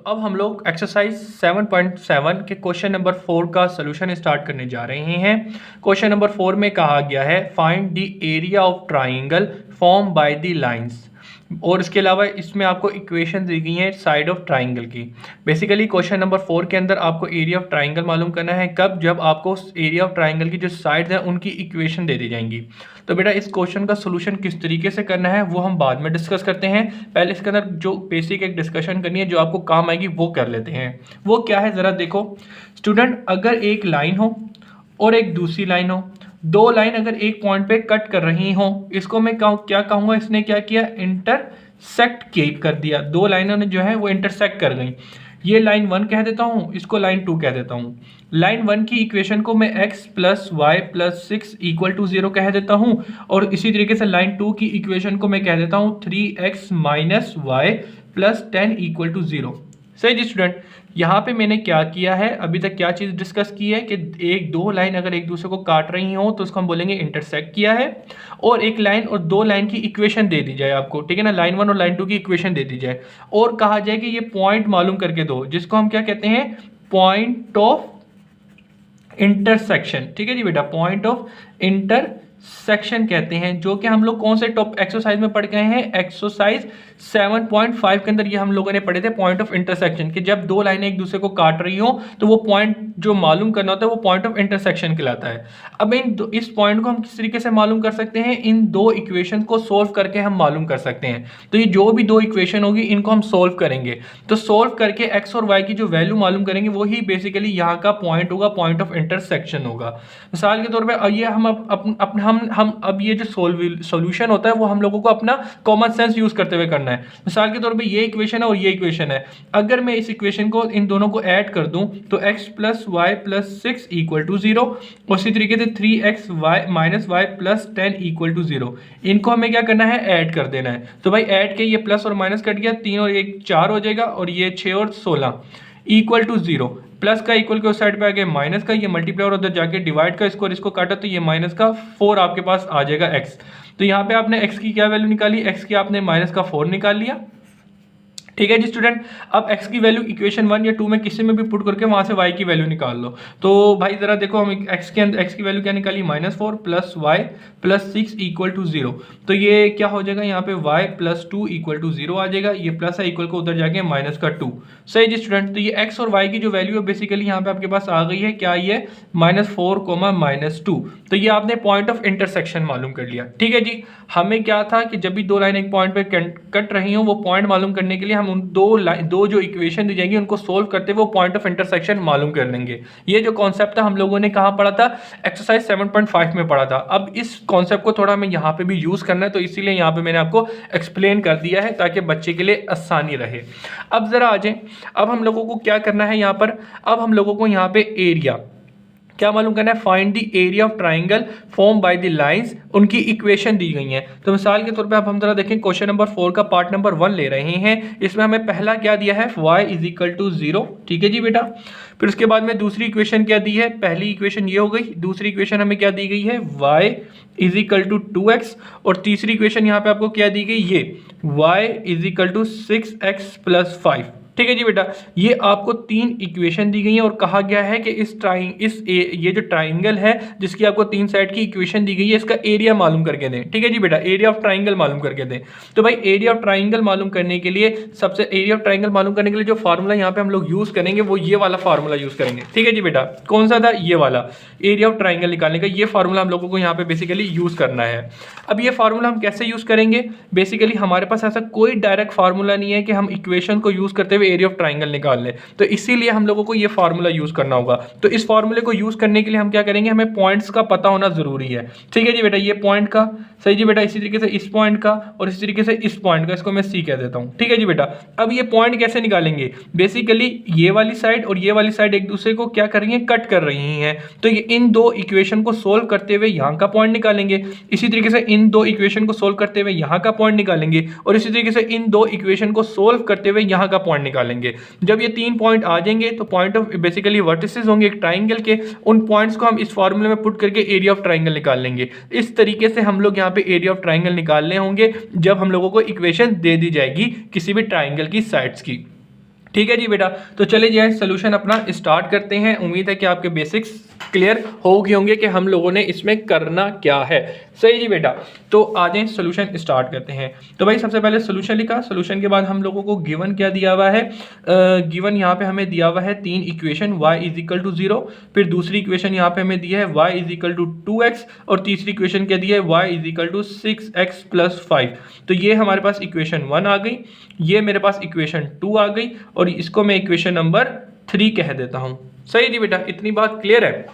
तो अब हम लोग एक्सरसाइज 7.7 के क्वेश्चन नंबर 4 का सोल्यूशन स्टार्ट करने जा रहे हैं। क्वेश्चन नंबर 4 में कहा गया है find the area of triangle form by the lines, और इसके अलावा इसमें आपको इक्वेशन दी गई हैं साइड ऑफ ट्राइंगल की। बेसिकली क्वेश्चन नंबर 4 के अंदर आपको एरिया ऑफ ट्राइंगल मालूम करना है कब, जब आपको एरिया ऑफ ट्राइंगल की जो साइड्स हैं उनकी इक्वेशन दे दी जाएंगी। तो बेटा इस क्वेश्चन का सोल्यूशन किस तरीके से करना है वो हम बाद में डिस्कस करते हैं। पहले इसके अंदर जो बेसिक एक डिस्कशन करनी है जो आपको काम आएगी वो कर लेते हैं। वो क्या है ज़रा देखो स्टूडेंट, अगर एक लाइन हो और एक दूसरी लाइन हो, दो लाइन अगर एक पॉइंट पे कट कर रही हो, इसको मैं क्या कहूँगा, इसने क्या किया, इंटरसेक्ट कर दिया। दो लाइनों ने जो है वो इंटरसेक्ट कर गई। ये लाइन 1 कह देता हूँ, इसको लाइन 2 कह देता हूँ। लाइन 1 की इक्वेशन को मैं x plus y plus 6 equal to 0 कह देता हूँ, और इसी तरीके से लाइन 2 की इक्वेशन को मैं कह देता हूँ 3x minus y plus 10 equal to 0। सही जी स्टूडेंट, यहाँ पे मैंने क्या किया है, अभी तक क्या चीज़ डिस्कस की है कि एक दो लाइन अगर एक दूसरे को काट रही हो तो उसको हम बोलेंगे इंटरसेक्ट किया है, और एक लाइन और दो लाइन की इक्वेशन दे दी जाए आपको, ठीक है ना, लाइन 1 और लाइन 2 की इक्वेशन दे दी जाए, और कहा जाए कि ये पॉइंट मालूम करके दो, जिसको हम क्या कहते हैं, पॉइंट ऑफ इंटरसेक्शन। ठीक है जी बेटा, पॉइंट ऑफ इंटरसेक्शन कहते हैं, जो कि हम लोग कौन से टॉप एक्सरसाइज में पढ़ गए हैं, एक्सरसाइज 7.5 के अंदर ये हम लोगों ने पढ़े थे पॉइंट ऑफ इंटरसेक्शन, कि जब दो लाइनें एक दूसरे को काट रही हो तो वो पॉइंट जो मालूम करना होता है वो पॉइंट ऑफ इंटरसेक्शन कहलाता है। अब इस पॉइंट को हम किस तरीके से मालूम कर सकते हैं, इन दो इक्वेशन को सोल्व करके हम मालूम कर सकते हैं। तो ये जो भी दो इक्वेशन होगी इनको हम सोल्व करेंगे, तो सोल्व करके एक्स और वाई की जो वैल्यू मालूम करेंगे वही बेसिकली यहाँ का पॉइंट होगा, पॉइंट ऑफ इंटरसेक्शन होगा। मिसाल के तौर पर ये हम अब ये जो सोल्यूशन होता है वो हम लोगों को अपना कॉमन सेंस यूज करते हुए करना है। मिसाल के तौर पे ये इक्वेशन है और ये इक्वेशन है, अगर मैं इस इक्वेशन को इन दोनों को ऐड कर दूं तो x plus y plus 6 equal to 0, और इसी तरीके से 3x y minus y plus 10 equal to 0, इनको हमें क्या करना है, ऐड कर देना है। तो भाई ऐड के ये प्लस और माइनस कट गया, 3 और 1 4 हो जाएगा, और ये 6 और 16 इक्वल टू 0। प्लस का इक्वल के उस साइड पे आ गया माइनस का, ये मल्टीप्लाई और उधर जाके डिवाइड का, इसको और इसको काटा तो ये माइनस का 4 आपके पास आ जाएगा x। तो यहाँ पे आपने x की क्या वैल्यू निकाली, x की आपने माइनस का 4 निकाल लिया। ठीक है जी स्टूडेंट, अब x की वैल्यू इक्वेशन 1 या 2 में किसी में भी पुट करके वहां से y की वैल्यू निकाल लो। तो भाई जरा देखो, हम x की वैल्यू क्या निकाली, -4 plus y plus 6 equal to 0। तो ये क्या हो जाएगा, यहाँ पे y प्लस 2 इक्वल टू 0 आ जाएगा, ये प्लस है इक्वल को उधर जाके माइनस का 2। सही जी स्टूडेंट, तो ये x और y की जो वैल्यू है बेसिकली यहाँ पे आपके पास आ गई है, क्या ये -4 -2। तो ये आपने पॉइंट ऑफ इंटरसेक्शन मालूम कर लिया। ठीक है जी, हमें क्या था कि जब भी दो लाइन एक पॉइंट पे कट रही हो वो पॉइंट मालूम करने के लिए हम उन दो जो इक्वेशन दी जाएंगी उनको सोल्व करते हुए पॉइंट ऑफ इंटरसेक्शन मालूम कर लेंगे। ये जो कॉन्सेप्ट था हम लोगों ने कहाँ पढ़ा था, एक्सरसाइज 7.5 में पढ़ा था। अब इस कॉन्सेप्ट को थोड़ा हमें यहाँ पे भी यूज करना है, तो इसीलिए यहाँ पे मैंने आपको एक्सप्लेन कर दिया है ताकि बच्चे के लिए आसानी रहे। अब जरा आ जाए, अब हम लोगों को क्या करना है यहाँ पर, अब हम लोगों को यहाँ पे एरिया क्या मालूम करना है, find the area of triangle form by the lines, उनकी इक्वेशन दी गई हैं। तो मिसाल के तौर पे अब हम जरा देखें, क्वेश्चन नंबर 4 का पार्ट नंबर 1 ले रहे हैं। इसमें हमें पहला क्या दिया है, y इज इक्वल टू 0। ठीक है जी बेटा, फिर उसके बाद में दूसरी इक्वेशन क्या दी है, पहली इक्वेशन ये हो गई, दूसरी इक्वेशन हमें क्या दी गई है, y is equal to 2x, और तीसरी इक्वेशन यहाँ पे आपको क्या दी गई, ये y is equal to 6x plus 5। ठीक है जी बेटा, ये आपको 3 इक्वेशन दी गई है और कहा गया है कि ये जो ट्राइंगल है जिसकी आपको 3 साइड की इक्वेशन दी गई है, इसका एरिया मालूम करके दें। ठीक है जी बेटा, एरिया ऑफ ट्राइंगल मालूम करके दें। तो भाई एरिया ऑफ ट्राइंगल मालूम करने के लिए जो फार्मूला यहाँ पे हम लोग यूज करेंगे वो ये वाला फार्मूला यूज करेंगे। ठीक है जी बेटा, कौन सा था, ये वाला, एरिया ऑफ ट्राइंगल निकालने का ये फार्मूला हम लोगों को यहाँ पे बेसिकली यूज करना है। अब ये फार्मूला हम कैसे यूज करेंगे, बेसिकली हमारे पास ऐसा कोई डायरेक्ट फार्मूला नहीं है कि हम इक्वेशन को यूज करते हुए एरिया ऑफ ट्राइंगल निकाल ले, तो इसीलिए हम लोगों को ये फार्मूला यूज करना होगा। तो इस फार्मूले को यूज करने के लिए हम क्या करेंगे, हमें पॉइंट्स का पता होना जरूरी है। ठीक है जी बेटा, ये पॉइंट का, सही जी बेटा, इसी तरीके से इस पॉइंट का और इसी तरीके से इस पॉइंट का, इसको मैं सी कह देता हूं। ठीक है जी बेटा, अब ये पॉइंट कैसे निकालेंगे, बेसिकली ये वाली साइड और ये वाली साइड एक दूसरे को क्या कर रही है, कट कर रही हैं, तो ये इन दो इक्वेशन को सोल्व करते हुए यहाँ का पॉइंट निकालेंगे, इसी तरीके से इन दो इक्वेशन को सोल्व करते हुए यहाँ का पॉइंट निकालेंगे, और इसी तरीके से इन दो इक्वेशन को सोल्व करते हुए यहाँ का पॉइंट निकालेंगे। जब ये 3 पॉइंट आ जाएंगे तो पॉइंट ऑफ बेसिकली वर्टिसेस होंगे एक ट्राइंगल के, उन पॉइंट्स को हम इस फार्मूले में पुट करके एरिया ऑफ ट्राइंगल निकाल लेंगे। इस तरीके से हम लोग यहाँ पे एरिया ऑफ ट्राइंगल निकालने होंगे जब हम लोगों को इक्वेशन दे दी जाएगी किसी भी ट्राइंगल की साइड्स की। ठीक है जी बेटा। तो चलिए जो है सोल्यूशन अपना स्टार्ट करते हैं। उम्मीद है कि आपके बेसिक्स क्लियर हो गए होंगे कि हम लोगों ने इसमें करना क्या है। सही जी बेटा। तो आ जाए सोल्यूशन स्टार्ट करते हैं। तो भाई सबसे पहले सोल्यूशन लिखा, सोल्यूशन के बाद हम लोगों को गिवन क्या दिया हुआ है, गिवन यहाँ पे हमें दिया हुआ है 3 equation y is equal to 0, फिर दूसरी इक्वेशन यहाँ पे हमें दिया है y is equal to 2x, और तीसरी इक्वेशन क्या दी है y is equal to 6x plus 5। तो ये हमारे पास इक्वेशन 1 आ गई, ये मेरे पास इक्वेशन 2 आ गई, और इसको मैं इक्वेशन नंबर 3 कह देता हूं। सही जी बेटा, इतनी बात क्लियर है।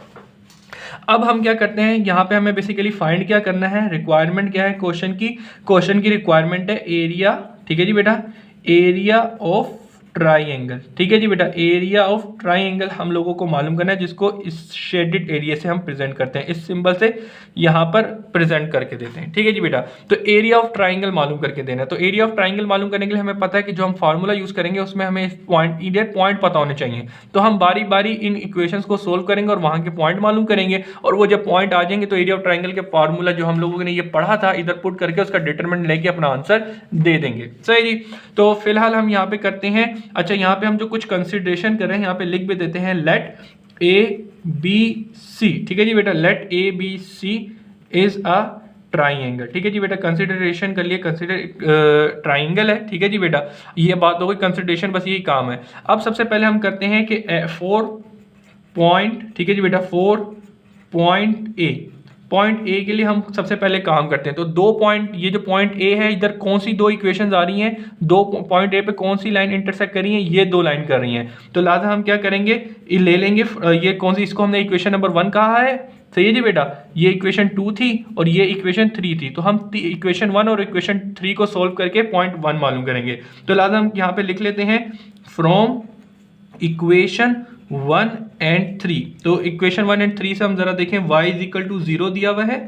अब हम क्या करते हैं, यहाँ पे हमें बेसिकली फाइंड क्या करना है, रिक्वायरमेंट क्या है क्वेश्चन की रिक्वायरमेंट है एरिया। ठीक है जी बेटा, एरिया ऑफ ट्राइंगल। ठीक है जी बेटा, एरिया ऑफ ट्राइंगल हम लोगों को मालूम करना है, जिसको इस शेडेड एरिया से हम प्रेजेंट करते हैं, इस सिंबल से यहाँ पर प्रेजेंट करके देते हैं। ठीक है जी बेटा, तो एरिया ऑफ ट्राइंगल मालूम करके देना है। तो एरिया ऑफ ट्राइंगल मालूम करने के लिए हमें पता है कि जो हम फार्मूला यूज करेंगे उसमें हमें पॉइंट पता होने चाहिए। तो हम बारी बारी इन इक्वेशंस को सोल्व करेंगे और वहां के पॉइंट मालूम करेंगे, और वो जब पॉइंट आ जाएंगे तो एरिया ऑफ ट्राइंगल के फार्मूला जो हम लोगों ने ये पढ़ा था इधर पुट करके उसका डिटरमिनेंट लेके अपना आंसर दे देंगे। सही जी। तो फिलहाल हम यहाँ पे करते हैं, अच्छा यहाँ पे हम जो कुछ कंसिडरेशन कर रहे हैं यहाँ पे लिख भी देते हैं, लेट ए बी सी। ठीक है जी बेटा, let A B C is a triangle. ठीक है जी बेटा, कंसिडरेशन कर लिए, कंसिडर ट्राइंगल है। ठीक है जी बेटा, ये बात हो गई, कंसिडरेशन बस यही काम है। अब सबसे पहले हम करते हैं कि 4 पॉइंट, ठीक है जी बेटा, 4 पॉइंट ए, पॉइंट ए के लिए हम सबसे पहले काम करते हैं। तो 2 पॉइंट, ये जो पॉइंट ए है इधर कौन सी 2 इक्वेशंस आ रही हैं, 2 पॉइंट ए पे कौन सी लाइन इंटरसेक्ट कर रही है, ये 2 लाइन कर रही हैं। तो लिहाजा हम क्या करेंगे, ये ले लेंगे, ये कौन सी, इसको हमने इक्वेशन नंबर 1 कहा है। सही है जी बेटा, ये इक्वेशन 2 थी और ये इक्वेशन 3 थी। तो हम इक्वेशन 1 और इक्वेशन 3 को सोल्व करके पॉइंट 1 मालूम करेंगे। तो लिहाजा हम यहाँ पे लिख लेते हैं फ्रॉम इक्वेशन 1 एंड 3। तो इक्वेशन 1 एंड 3 से हम जरा देखें, y इज इक्वल टू 0 दिया हुआ है,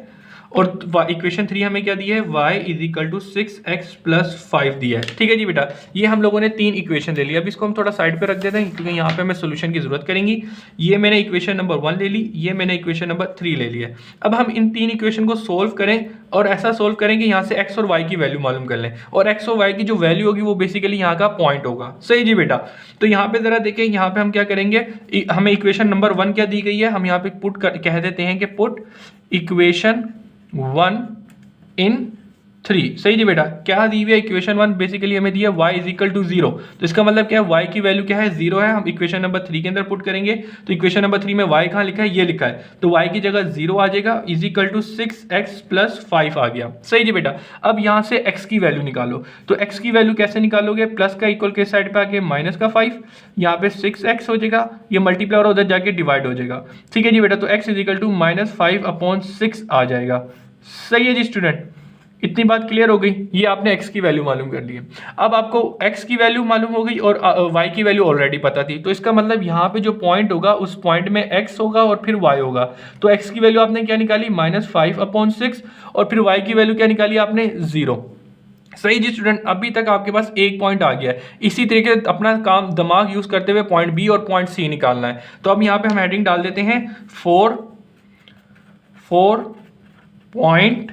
और इक्वेशन 3 हमें क्या दिया है, y is equal to 6x plus 5 दिया है। ठीक है जी बेटा, ये हम लोगों ने 3 इक्वेशन ले ली। अब इसको हम थोड़ा साइड पे रख देते हैं क्योंकि यहाँ पे हमें सोल्यूशन की जरूरत करेंगी। ये मैंने इक्वेशन नंबर 1 ले ली, ये मैंने इक्वेशन नंबर 3 ले लिया। अब हम इन 3 इक्वेशन को सोल्व करें, और ऐसा सोल्व करेंगे यहाँ से x और y की वैल्यू मालूम कर लें, और x और y की जो वैल्यू होगी वो बेसिकली यहाँ का पॉइंट होगा। सही जी बेटा। तो यहाँ पे जरा देखें, यहाँ पे हम क्या करेंगे, हमें इक्वेशन नंबर 1 क्या दी गई है, हम यहाँ पे पुट कह देते हैं कि पुट इक्वेशन 1 इन 3। सही जी बेटा, क्या दी हुई है इक्वेशन 1, बेसिकली हमें दिया y इज इक्वल टू 0। तो इसका मतलब क्या है, y की वैल्यू क्या है, 0 है। हम इक्वेशन नंबर 3 के अंदर पुट करेंगे, तो इक्वेशन नंबर 3 में y कहाँ लिखा है, ये लिखा है, तो y की जगह 0 आ जाएगा, is equal to 6x plus 5 आ गया। सही जी बेटा। अब यहाँ से x की वैल्यू निकालो, तो x की वैल्यू कैसे निकालोगे, प्लस का इक्वल के साइड पे आके माइनस का 5, यहाँ पे 6x हो जाएगा, ये मल्टीप्लाई और उधर जाके डिवाइड हो जाएगा। ठीक है जी बेटा, तो x इज इक्वल टू -5/6 आ जाएगा। सही है जी स्टूडेंट, इतनी बात क्लियर हो गई। ये आपने x की वैल्यू मालूम कर ली है। अब आपको x की वैल्यू मालूम हो गई और y की वैल्यू ऑलरेडी पता थी, तो इसका मतलब यहाँ पे जो पॉइंट होगा उस पॉइंट में x होगा और फिर y होगा। तो x की वैल्यू आपने क्या निकाली, -5/6, और फिर y की वैल्यू क्या निकाली आपने, 0। सही जी स्टूडेंट, अभी तक आपके पास एक पॉइंट आ गया है। इसी तरीके से अपना काम दिमाग यूज करते हुए पॉइंट बी और पॉइंट सी निकालना है। तो अब यहाँ पे हम हेडिंग डाल देते हैं 4 पॉइंट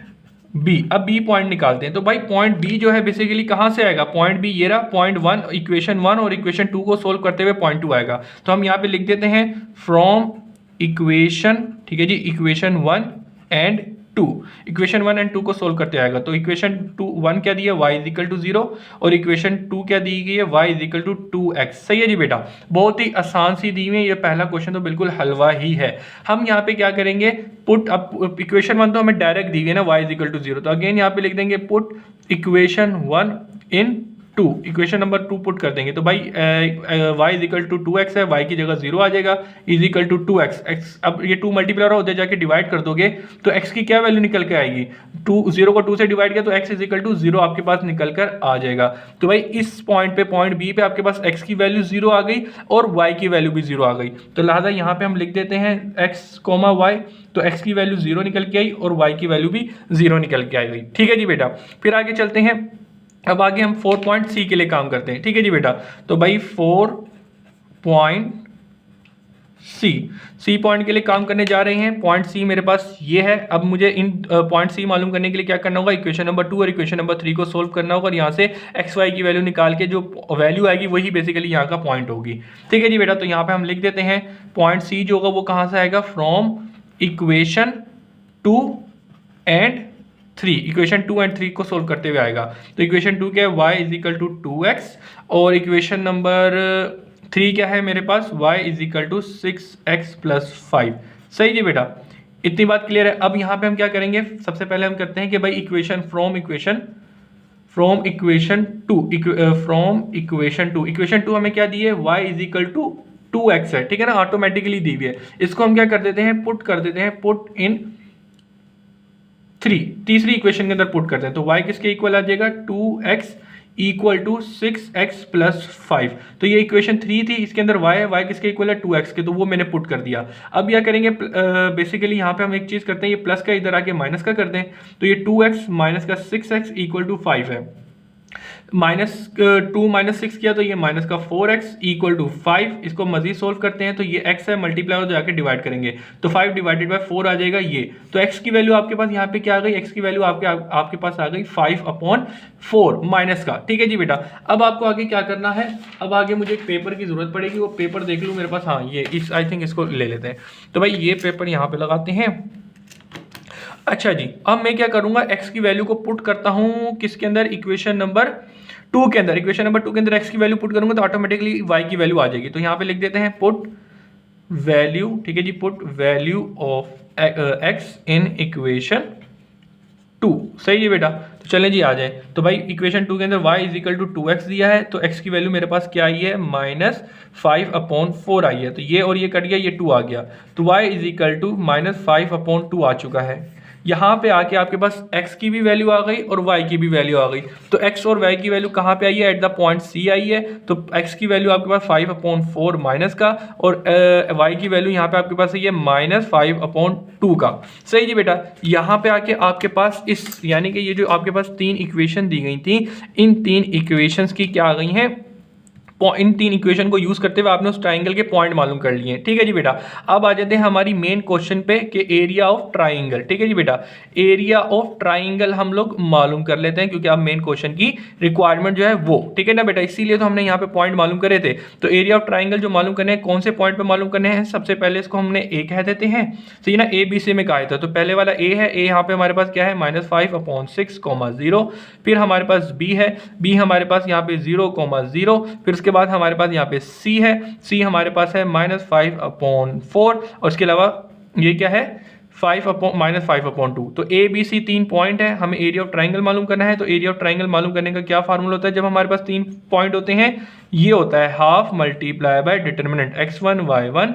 बी। अब बी पॉइंट निकालते हैं। तो भाई पॉइंट बी जो है बेसिकली कहाँ से आएगा, पॉइंट बी ये रहा, पॉइंट 1 इक्वेशन 1 और इक्वेशन 2 को सोल्व करते हुए पॉइंट 2 आएगा। तो हम यहाँ पे लिख देते हैं फ्रॉम इक्वेशन, ठीक है जी, इक्वेशन 1 एंड 2, इक्वेशन 1 एंड 2 को सोल्व करते आएगा। तो इक्वेशन 1 क्या दी है, y इज इक्वल टू 0, और इक्वेशन 2 क्या दी गई है, y is equal to 2x। सही है जी बेटा, बहुत ही आसान सी दी हुई है। ये पहला क्वेश्चन तो बिल्कुल हलवा ही है। हम यहाँ पे क्या करेंगे, पुट, अब इक्वेशन 1 तो हमें डायरेक्ट दी हुई है ना, y इज इक्वल टू 0, तो अगेन यहाँ पे लिख देंगे पुट इक्वेशन 1 इन 2, इक्वेशन नंबर 2 पुट कर देंगे। तो भाई y is equal to 2x है, y की जगह 0 आ जाएगा, is equal to 2x। x, अब ये 2 मल्टीप्लाई हो, उधर जाके डिवाइड कर दोगे तो x की क्या वैल्यू निकल के आएगी, 0 को 2 से डिवाइड किया तो x इज इक्वल टू 0 आपके पास निकल कर आ जाएगा। तो भाई इस पॉइंट पे, पॉइंट बी पे आपके पास x की वैल्यू 0 आ गई और y की वैल्यू भी 0 आ गई। तो लिहाजा यहाँ पे हम लिख देते हैं x, y, तो x की वैल्यू 0 निकल के आई और y की वैल्यू भी 0 निकल के आ गई। ठीक है जी बेटा, फिर आगे चलते हैं। अब आगे हम 4 पॉइंट सी के लिए काम करते हैं। ठीक है जी बेटा, तो भाई 4 पॉइंट सी पॉइंट के लिए काम करने जा रहे हैं। पॉइंट सी मेरे पास ये है। अब मुझे इन पॉइंट सी मालूम करने के लिए क्या करना होगा, इक्वेशन नंबर 2 और इक्वेशन नंबर 3 को सोल्व करना होगा और यहाँ से एक्स वाई की वैल्यू निकाल के जो वैल्यू आएगी वही बेसिकली यहाँ का पॉइंट होगी। ठीक है जी बेटा, तो यहाँ पे हम लिख देते हैं पॉइंट सी जो होगा वो कहाँ से आएगा, from equation 2 and 3, equation 2 and 3 को सोल्व करते हुए आएगा। तो इक्वेशन 2 क्या है, y is equal to 2x और इक्वेशन नंबर 3 क्या है मेरे पास, y is equal to 6x plus 5। सही जी बेटा, इतनी बात क्लियर है। अब यहाँ पे हम क्या करेंगे, सबसे पहले हम करते हैं कि भाई इक्वेशन फ्रॉम इक्वेशन 2 इक्वेशन 2 हमें क्या दी है, y is equal to 2x है, ठीक है ना, ऑटोमेटिकली दी हुई है। इसको हम क्या कर देते हैं, पुट इन 3, तीसरी इक्वेशन के अंदर पुट करते हैं। तो y किसके इक्वल आ जाएगा, 2x equal to 6x plus 5। तो ये इक्वेशन 3 थी, इसके अंदर y है, y किसके इक्वल है 2x के, तो वो मैंने पुट कर दिया। अब क्या करेंगे, बेसिकली यहाँ पे हम एक चीज़ करते हैं, ये प्लस का इधर आके माइनस का कर दें। तो ये 2x माइनस का 6x इक्वल टू 5 है। -2 माइनस 6 किया तो ये माइनस का 4x इक्वल टू 5। इसको मजीद सोल्व करते हैं तो ये x है, मल्टीप्लाई हो जाके डिवाइड करेंगे तो 5 डिवाइडेड बाय 4 आ जाएगा ये। तो x की वैल्यू आपके पास यहाँ पे क्या आ गई, x की वैल्यू आपके पास आ गई 5/4 माइनस का। ठीक है जी बेटा, अब आपको आगे क्या करना है, अब आगे मुझे एक पेपर की जरूरत पड़ेगी, वो पेपर देख लूँ मेरे पास, हाँ ये इस आई थिंक इसको ले लेते हैं। तो भाई ये पेपर यहाँ पे लगाते हैं। अच्छा जी, अब मैं क्या करूंगा, x की वैल्यू को पुट करता हूं किसके अंदर, इक्वेशन नंबर 2 के अंदर। इक्वेशन नंबर 2 के अंदर x की वैल्यू पुट करूंगा तो ऑटोमेटिकली y की वैल्यू आ जाएगी। तो यहाँ पे लिख देते हैं पुट वैल्यू, ठीक है जी, put value of x in equation 2। सही है बेटा, तो चलें जी आ जाए। तो भाई इक्वेशन 2 के अंदर y is equal to 2x दिया है, तो x की वैल्यू मेरे पास क्या आई है, -5/4 आई है। तो ये और ये कट गया, ये 2 आ गया, तो y इज इक्वल टू -5/2 आ चुका है। यहाँ पे आके आपके पास x की भी वैल्यू आ गई और y की भी वैल्यू आ गई। तो x और y की वैल्यू कहाँ पे आई है, एट द पॉइंट C आई है। तो x की वैल्यू आपके पास 5/4 माइनस का और y की वैल्यू यहाँ पे आपके पास है -5/2 का। सही जी बेटा, यहाँ पे आके आपके पास इस यानी कि ये जो आपके पास 3 इक्वेशन दी गई थी, इन 3 इक्वेशंस की क्या आ गई हैं, इन 3 इक्वेशन को यूज करते हुए आपने उस ट्राइंगल के पॉइंट मालूम कर लिए। ठीक है जी बेटा, अब आ जाते हैं हमारी मेन क्वेश्चन पे कि एरिया ऑफ ट्राइंगल। ठीक है जी बेटा, एरिया ऑफ ट्राइंगल हम लोग मालूम कर लेते हैं क्योंकि अब मेन क्वेश्चन की रिक्वायरमेंट जो है वो, ठीक है ना बेटा, इसीलिए तो हमने यहाँ पे पॉइंट मालूम करे थे। तो एरिया ऑफ ट्राइंगल जो मालूम करने हैं, कौन से पॉइंट पे मालूम करने हैं, सबसे पहले इसको हमने ए कह देते हैं। सही ना, ए बी सी में कहा था, तो पहले वाला ए है, ए यहाँ पे हमारे पास क्या है, -5/6, 0। फिर हमारे पास बी है, बी हमारे पास यहाँ पे 0,0। फिर उसके बाद हमारे पास यहाँ पे सी है, सी हमारे पास है -5/4 और इसके अलावा ये क्या है, -5/2। तो ए बी सी 3 पॉइंट है, हमें एरिया ऑफ ट्राइंगल मालूम करना है। तो एरिया ऑफ ट्राइंगल मालूम करने का क्या फार्मूला होता है जब हमारे पास 3 पॉइंट होते हैं, ये होता है half multiply by determinant x1 y1,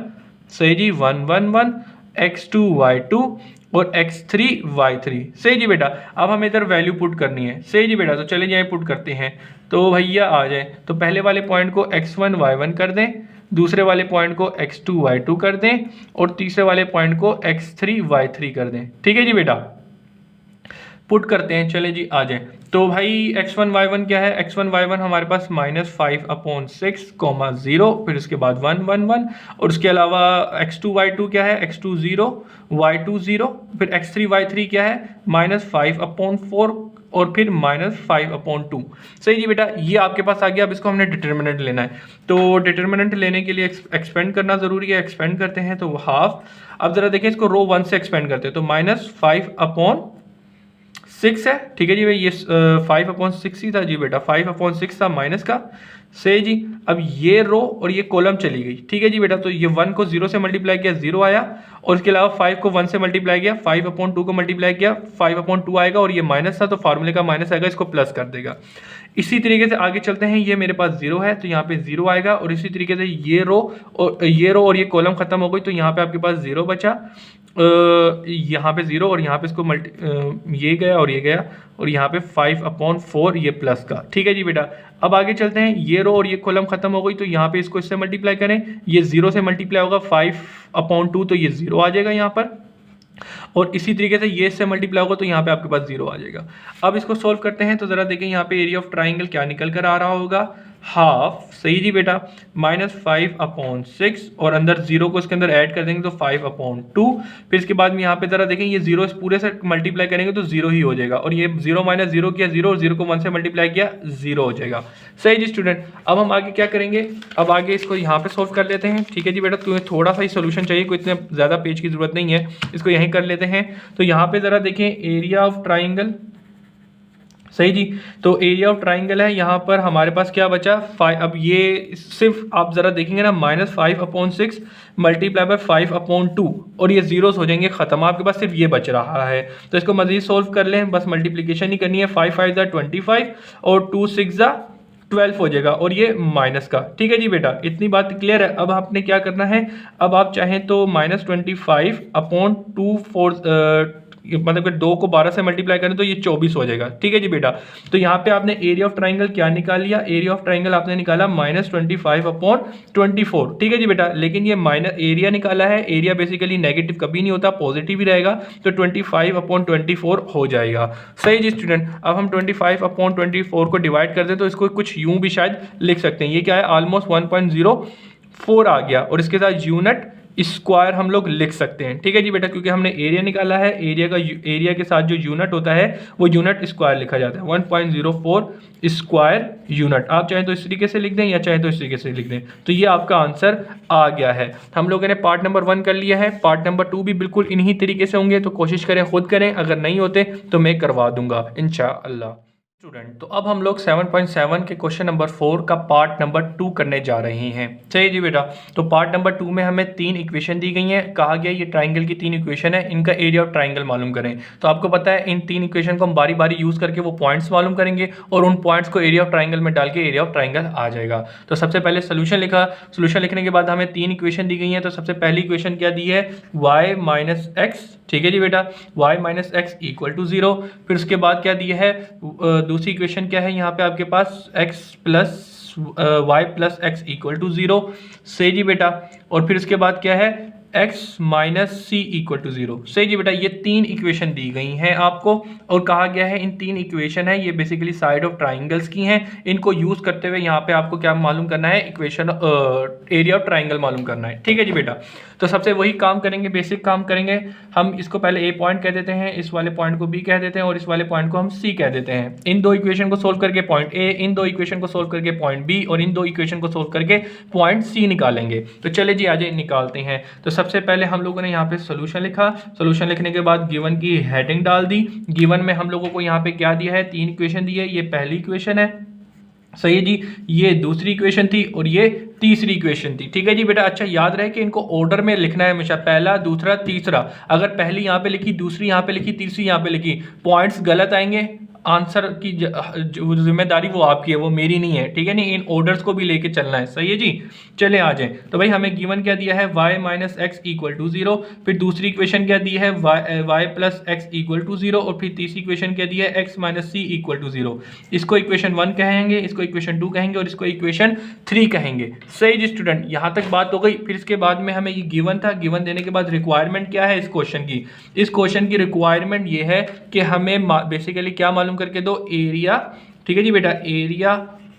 सही जी, 1 1 1, x2 y2 और x3 y3। सही जी बेटा, अब हमें इधर वैल्यू पुट करनी है। सही जी बेटा, तो चले जाए पुट करते हैं। तो भैया आ जाए, तो पहले वाले पॉइंट को x1 y1 कर दें, दूसरे वाले पॉइंट को x2 y2 कर दें और तीसरे वाले पॉइंट को x3 y3 कर दें। ठीक है जी बेटा, पुट करते हैं, चले जी आ जाए। तो भाई x1 y1 क्या है, x1 y1 हमारे पास -5/6, 0, फिर उसके बाद 1 1 1 और उसके अलावा x2 y2 क्या है, x2 0 y2 0, फिर x3 y3 क्या है, -5/4 और फिर -5/2। सही जी बेटा, ये आपके पास आ गया। अब इसको हमने डिटर्मिनेंट लेना है, तो डिटर्मिनेंट लेने के लिए एक्सपेंड करना जरूरी है। एक्सपेंड करते हैं तो हाफ, अब जरा देखें इसको रो 1 से एक्सपेंड करते हैं, तो -5/6 है। ठीक है जी भाई, ये 5/6 ही था जी बेटा, 5/6 था माइनस का। सही जी, अब ये रो और ये कॉलम चली गई। ठीक है जी बेटा, तो ये 1 को 0 से मल्टीप्लाई किया, 0 आया, और इसके अलावा 5 को 1 से मल्टीप्लाई किया, 5/2 को मल्टीप्लाई किया, 5/2 आएगा, और ये माइनस था तो फार्मूले का माइनस आएगा, इसको प्लस कर देगा। इसी तरीके से आगे चलते हैं, ये मेरे पास 0 है तो यहाँ पे 0 आएगा, और इसी तरीके से ये रो और ये कॉलम खत्म हो गई तो यहाँ पे आपके पास 0 बचा, यहाँ पे 0 और यहाँ पे इसको ये गया और ये गया, और यहाँ पे 5/4 ये प्लस का। ठीक है जी बेटा, अब आगे चलते हैं, ये रो और ये कॉलम खत्म हो गई तो यहाँ पे इसको इससे मल्टीप्लाई करें, ये 0 से मल्टीप्लाई होगा 5/2 तो ये 0 आ जाएगा यहाँ पर, और इसी तरीके से ये इससे मल्टीप्लाई होगा तो यहाँ पे आपके पास 0 आ जाएगा। अब इसको सोल्व करते हैं, तो जरा देखें यहाँ पे एरिया ऑफ ट्राइंगल क्या निकल कर आ रहा होगा, हाफ, सही जी बेटा, -5/6 और अंदर जीरो को इसके अंदर ऐड कर देंगे तो 5/2। फिर इसके बाद में यहाँ पे जरा देखें, ये जीरो इस पूरे से मल्टीप्लाई करेंगे तो जीरो ही हो जाएगा, और ये जीरो माइनस जीरो किया जीरो, और जीरो को 1 से मल्टीप्लाई किया जीरो हो जाएगा। सही जी स्टूडेंट, अब हम आगे क्या करेंगे, अब आगे इसको यहाँ पे सोल्व कर लेते हैं। ठीक है जी बेटा, तुम्हें थोड़ा सा ही सोल्यूशन चाहिए, कोई इतने ज़्यादा पेज की जरूरत नहीं है, इसको यहीं कर लेते हैं। तो यहाँ पे ज़रा देखें, एरिया ऑफ ट्राइंगल, सही जी, तो एरिया ऑफ ट्राइंगल है, यहाँ पर हमारे पास क्या बचा 5। अब ये सिर्फ आप ज़रा देखेंगे ना, -5/6 मल्टीप्लाई बाय 5/2, और ये जीरोस हो जाएंगे ख़त्म, आपके पास सिर्फ ये बच रहा है। तो इसको मज़ीद सोल्व कर लें, बस मल्टीप्लिकेशन ही करनी है, 5×5 = 25 और 2×6 = 12 हो जाएगा, और ये माइनस का। ठीक है जी बेटा, इतनी बात क्लियर है। अब आपने क्या करना है, अब आप चाहें तो -25/2 मतलब कि 2 को 12 से मल्टीप्लाई करें तो ये 24 हो जाएगा। ठीक है जी बेटा, तो यहाँ पे आपने एरिया ऑफ ट्राइंगल क्या निकाल लिया, एरिया ऑफ ट्राइंगल आपने निकाला -25/24। ठीक है जी बेटा, लेकिन ये माइनस एरिया निकाला है, एरिया बेसिकली नेगेटिव कभी नहीं होता, पॉजिटिव ही रहेगा, तो 25/24 हो जाएगा। सही जी स्टूडेंट, अब हम 25/24 को डिवाइड कर दें तो इसको कुछ यूं भी शायद लिख सकते हैं, ये क्या है, ऑलमोस्ट 1.04 आ गया, और इसके साथ यूनिट स्क्वायर हम लोग लिख सकते हैं। ठीक है जी बेटा, क्योंकि हमने एरिया निकाला है, एरिया के साथ जो यूनिट होता है वो यूनिट स्क्वायर लिखा जाता है, 1.04 स्क्वायर यूनिट। आप चाहें तो इस तरीके से लिख दें या चाहें तो इस तरीके से लिख दें, तो ये आपका आंसर आ गया है। हम लोगों ने पार्ट नंबर 1 कर लिया है, पार्ट नंबर 2 भी बिल्कुल इन्हीं तरीके से होंगे, तो कोशिश करें खुद करें, अगर नहीं होते तो मैं करवा दूंगा इंशाअल्लाह। स्टूडेंट, तो अब हम लोग 7.7 के क्वेश्चन नंबर 4 का पार्ट नंबर 2 करने जा रहे हैं। सही जी बेटा, तो पार्ट नंबर 2 में हमें 3 इक्वेशन दी गई हैं, कहा गया ये ट्राइंगल की 3 इक्वेशन है, इनका एरिया ऑफ ट्राइंगल मालूम करें। तो आपको पता है इन 3 इक्वेशन को हम बारी बारी यूज करके वो पॉइंट्स मालूम करेंगे, और उन पॉइंट्स को एरिया ऑफ ट्राइंगल में डाल के एरिया ऑफ ट्राइंगल आ जाएगा। तो सबसे पहले सोल्यूशन लिखा, सोल्यूशन लिखने के बाद हमें 3 इक्वेशन दी गई हैं। तो सबसे पहली इक्वेशन क्या दी है, y-x। ठीक है जी बेटा, y-x = 0। फिर उसके बाद क्या दिया है, दूसरी इक्वेशन क्या है यहाँ पे आपके पास, x + y + x = 0। सही जी बेटा, और फिर उसके बाद क्या है, x - c = 0। सही जी बेटा, ये 3 इक्वेशन दी गई हैं आपको, और कहा गया है इन 3 इक्वेशन है ये बेसिकली साइड ऑफ ट्राइंगल्स की हैं। इनको यूज करते हुए यहाँ पे आपको क्या मालूम करना है, इक्वेशन एरिया ऑफ ट्राइंगल मालूम करना है। ठीक है जी बेटा, तो सबसे वही काम करेंगे, बेसिक काम करेंगे हम। इसको पहले ए पॉइंट कह देते हैं, इस वाले पॉइंट को बी कह देते हैं, और इस वाले पॉइंट को हम सी कह देते हैं। इन 2 इक्वेशन को सोल्व करके पॉइंट ए, इन 2 इक्वेशन को सोल्व करके पॉइंट बी, और इन 2 इक्वेशन को सोल्व करके पॉइंट सी निकालेंगे। तो चले जी आज निकालते हैं। तो सबसे पहले हम लोगों ने यहाँ पे सोल्यूशन लिखा, सोल्यूशन लिखने के बाद गिवन की हेडिंग डाल दी। गिवन में हम लोगों को यहाँ पे क्या दिया है, 3 इक्वेशन दी है, ये पहली इक्वेशन है, सही है जी, ये दूसरी इक्वेशन थी, और ये तीसरी इक्वेशन थी। ठीक है जी बेटा, अच्छा याद रहे कि इनको ऑर्डर में लिखना है हमेशा, पहला दूसरा तीसरा। अगर पहली यहाँ पे लिखी, दूसरी यहाँ पे लिखी, तीसरी यहाँ पे लिखी, पॉइंट्स गलत आएंगे, आंसर की जिम्मेदारी वो आपकी है, वो मेरी नहीं है। ठीक है, नहीं, इन ऑर्डर्स को भी लेके चलना है। सही है जी, चले आ जाए। तो भाई हमें गिवन क्या दिया है, y - x = 0। फिर दूसरी इक्वेशन क्या दी है, y + x = 0। और फिर तीसरी इक्वेशन क्या दी है, x - c = 0। इसको इक्वेशन 1 कहेंगे, इसको इक्वेशन 2 कहेंगे, और इसको इक्वेशन 3 कहेंगे। सही जी स्टूडेंट, यहाँ तक बात हो गई। फिर इसके बाद में हमें ये गिवन था, गिवन देने के बाद रिक्वायरमेंट क्या है इस क्वेश्चन की, इस क्वेश्चन की रिक्वायरमेंट ये है कि हमें बेसिकली क्या मालूम करके दो, एरिया। ठीक है जी बेटा, एरिया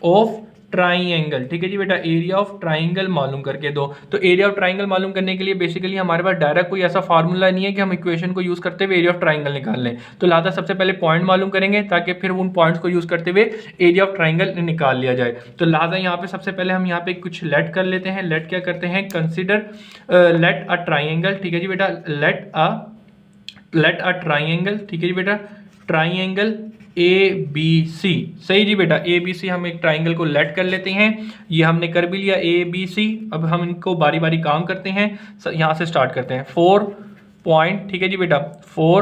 ऑफ ट्राइंगल। ठीक है जी बेटा, एरिया ऑफ ट्राइंगल मालूम करके दो। तो एरिया ऑफ ट्राइंगल मालूम करने के लिए बेसिकली हमारे पास डायरेक्ट कोई ऐसा फार्मूला नहीं है कि हम इक्वेशन को यूज करते हुए एरिया ऑफ ट्राइंगल निकाल लें। तो लिहाजा सबसे पहले पॉइंट मालूम करेंगे, ताकि फिर उन पॉइंट्स को यूज करते हुए एरिया ऑफ ट्राइंगल निकाल लिया जाए। तो लिहाजा यहाँ पे सबसे पहले हम यहाँ पे कुछ लेट कर लेते हैं। लेट क्या करते हैं, कंसिडर लेट अ ट्राइंगल। ठीक है जी बेटा, लेट अ ट्राइंगल। ठीक है जी बेटा, ट्राइंगल ABC। सही जी बेटा, ABC हम एक ट्राइंगल को लेट कर लेते हैं। ये हमने कर भी लिया ABC। अब हम इनको बारी बारी काम करते हैं, यहाँ से स्टार्ट करते हैं। 4 पॉइंट, ठीक है जी बेटा, 4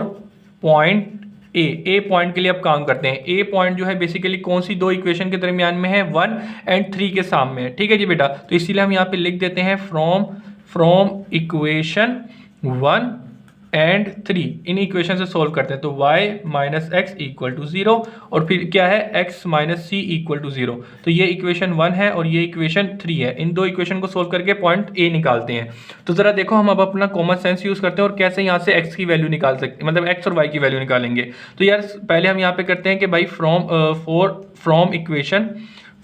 पॉइंट ए पॉइंट के लिए अब काम करते हैं। ए पॉइंट जो है बेसिकली कौन सी दो इक्वेशन के दरमियान में है, 1 और 3 के सामने है। ठीक है जी बेटा, तो इसीलिए हम यहाँ पे लिख देते हैं from equation 1 and 3। In equation से सोल्व करते हैं। तो y - x = 0, और फिर क्या है, x - c = 0। तो ये इक्वेशन 1 है और ये इक्वेशन 3 है। इन दो इक्वेशन को सोल्व करके पॉइंट a निकालते हैं। तो जरा देखो, हम अब अपना कॉमन सेंस यूज करते हैं और कैसे यहाँ से x की वैल्यू निकाल सकते हैं, मतलब x और y की वैल्यू निकालेंगे। तो यार पहले हम यहाँ पे करते हैं कि भाई फ्रॉम इक्वेशन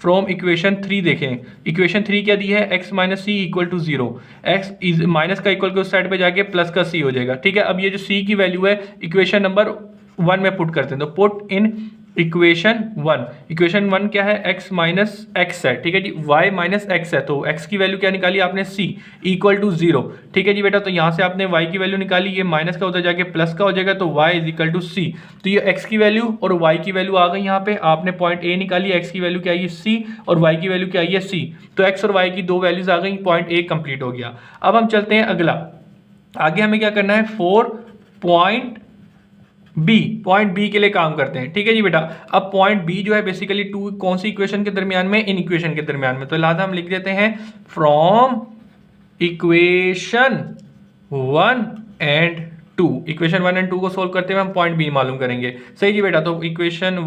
फ्रॉम इक्वेशन 3 देखें, इक्वेशन 3 क्या दी है, x minus C equal to 0, x is minus का इक्वल के उस साइड पे जाके प्लस का c हो जाएगा। ठीक है, अब ये जो c की वैल्यू है इक्वेशन नंबर 1 में पुट करते हैं, तो पुट इन इक्वेशन 1, इक्वेशन 1 क्या है, x माइनस एक्स है। ठीक है जी, y माइनस एक्स है, तो x की वैल्यू क्या निकाली आपने, c इक्वल टू 0। ठीक है जी बेटा, तो यहाँ से आपने y की वैल्यू निकाली, ये माइनस का उधर जाके प्लस का हो जाएगा, तो y is equal to c। तो ये x की वैल्यू और y की वैल्यू आ गई, यहाँ पे आपने पॉइंट a निकाली, x की वैल्यू क्या आई है c और y की वैल्यू क्या आई है c, तो x और y की दो वैल्यूज आ गई, पॉइंट a कंप्लीट हो गया। अब हम चलते हैं अगला, आगे हमें क्या करना है, 4 पॉइंट बी के लिए काम करते हैं। ठीक है जी बेटा, अब पॉइंट बी जो है बेसिकली टू कौन सी इक्वेशन के दरमियान में, इन इक्वेशन के दरमियान में, तो लिहाजा हम लिख देते हैं from equation 1 and 2, equation 1 and 2 को सोल्व करते हुए हम पॉइंट बी मालूम करेंगे। सही जी बेटा, तो equation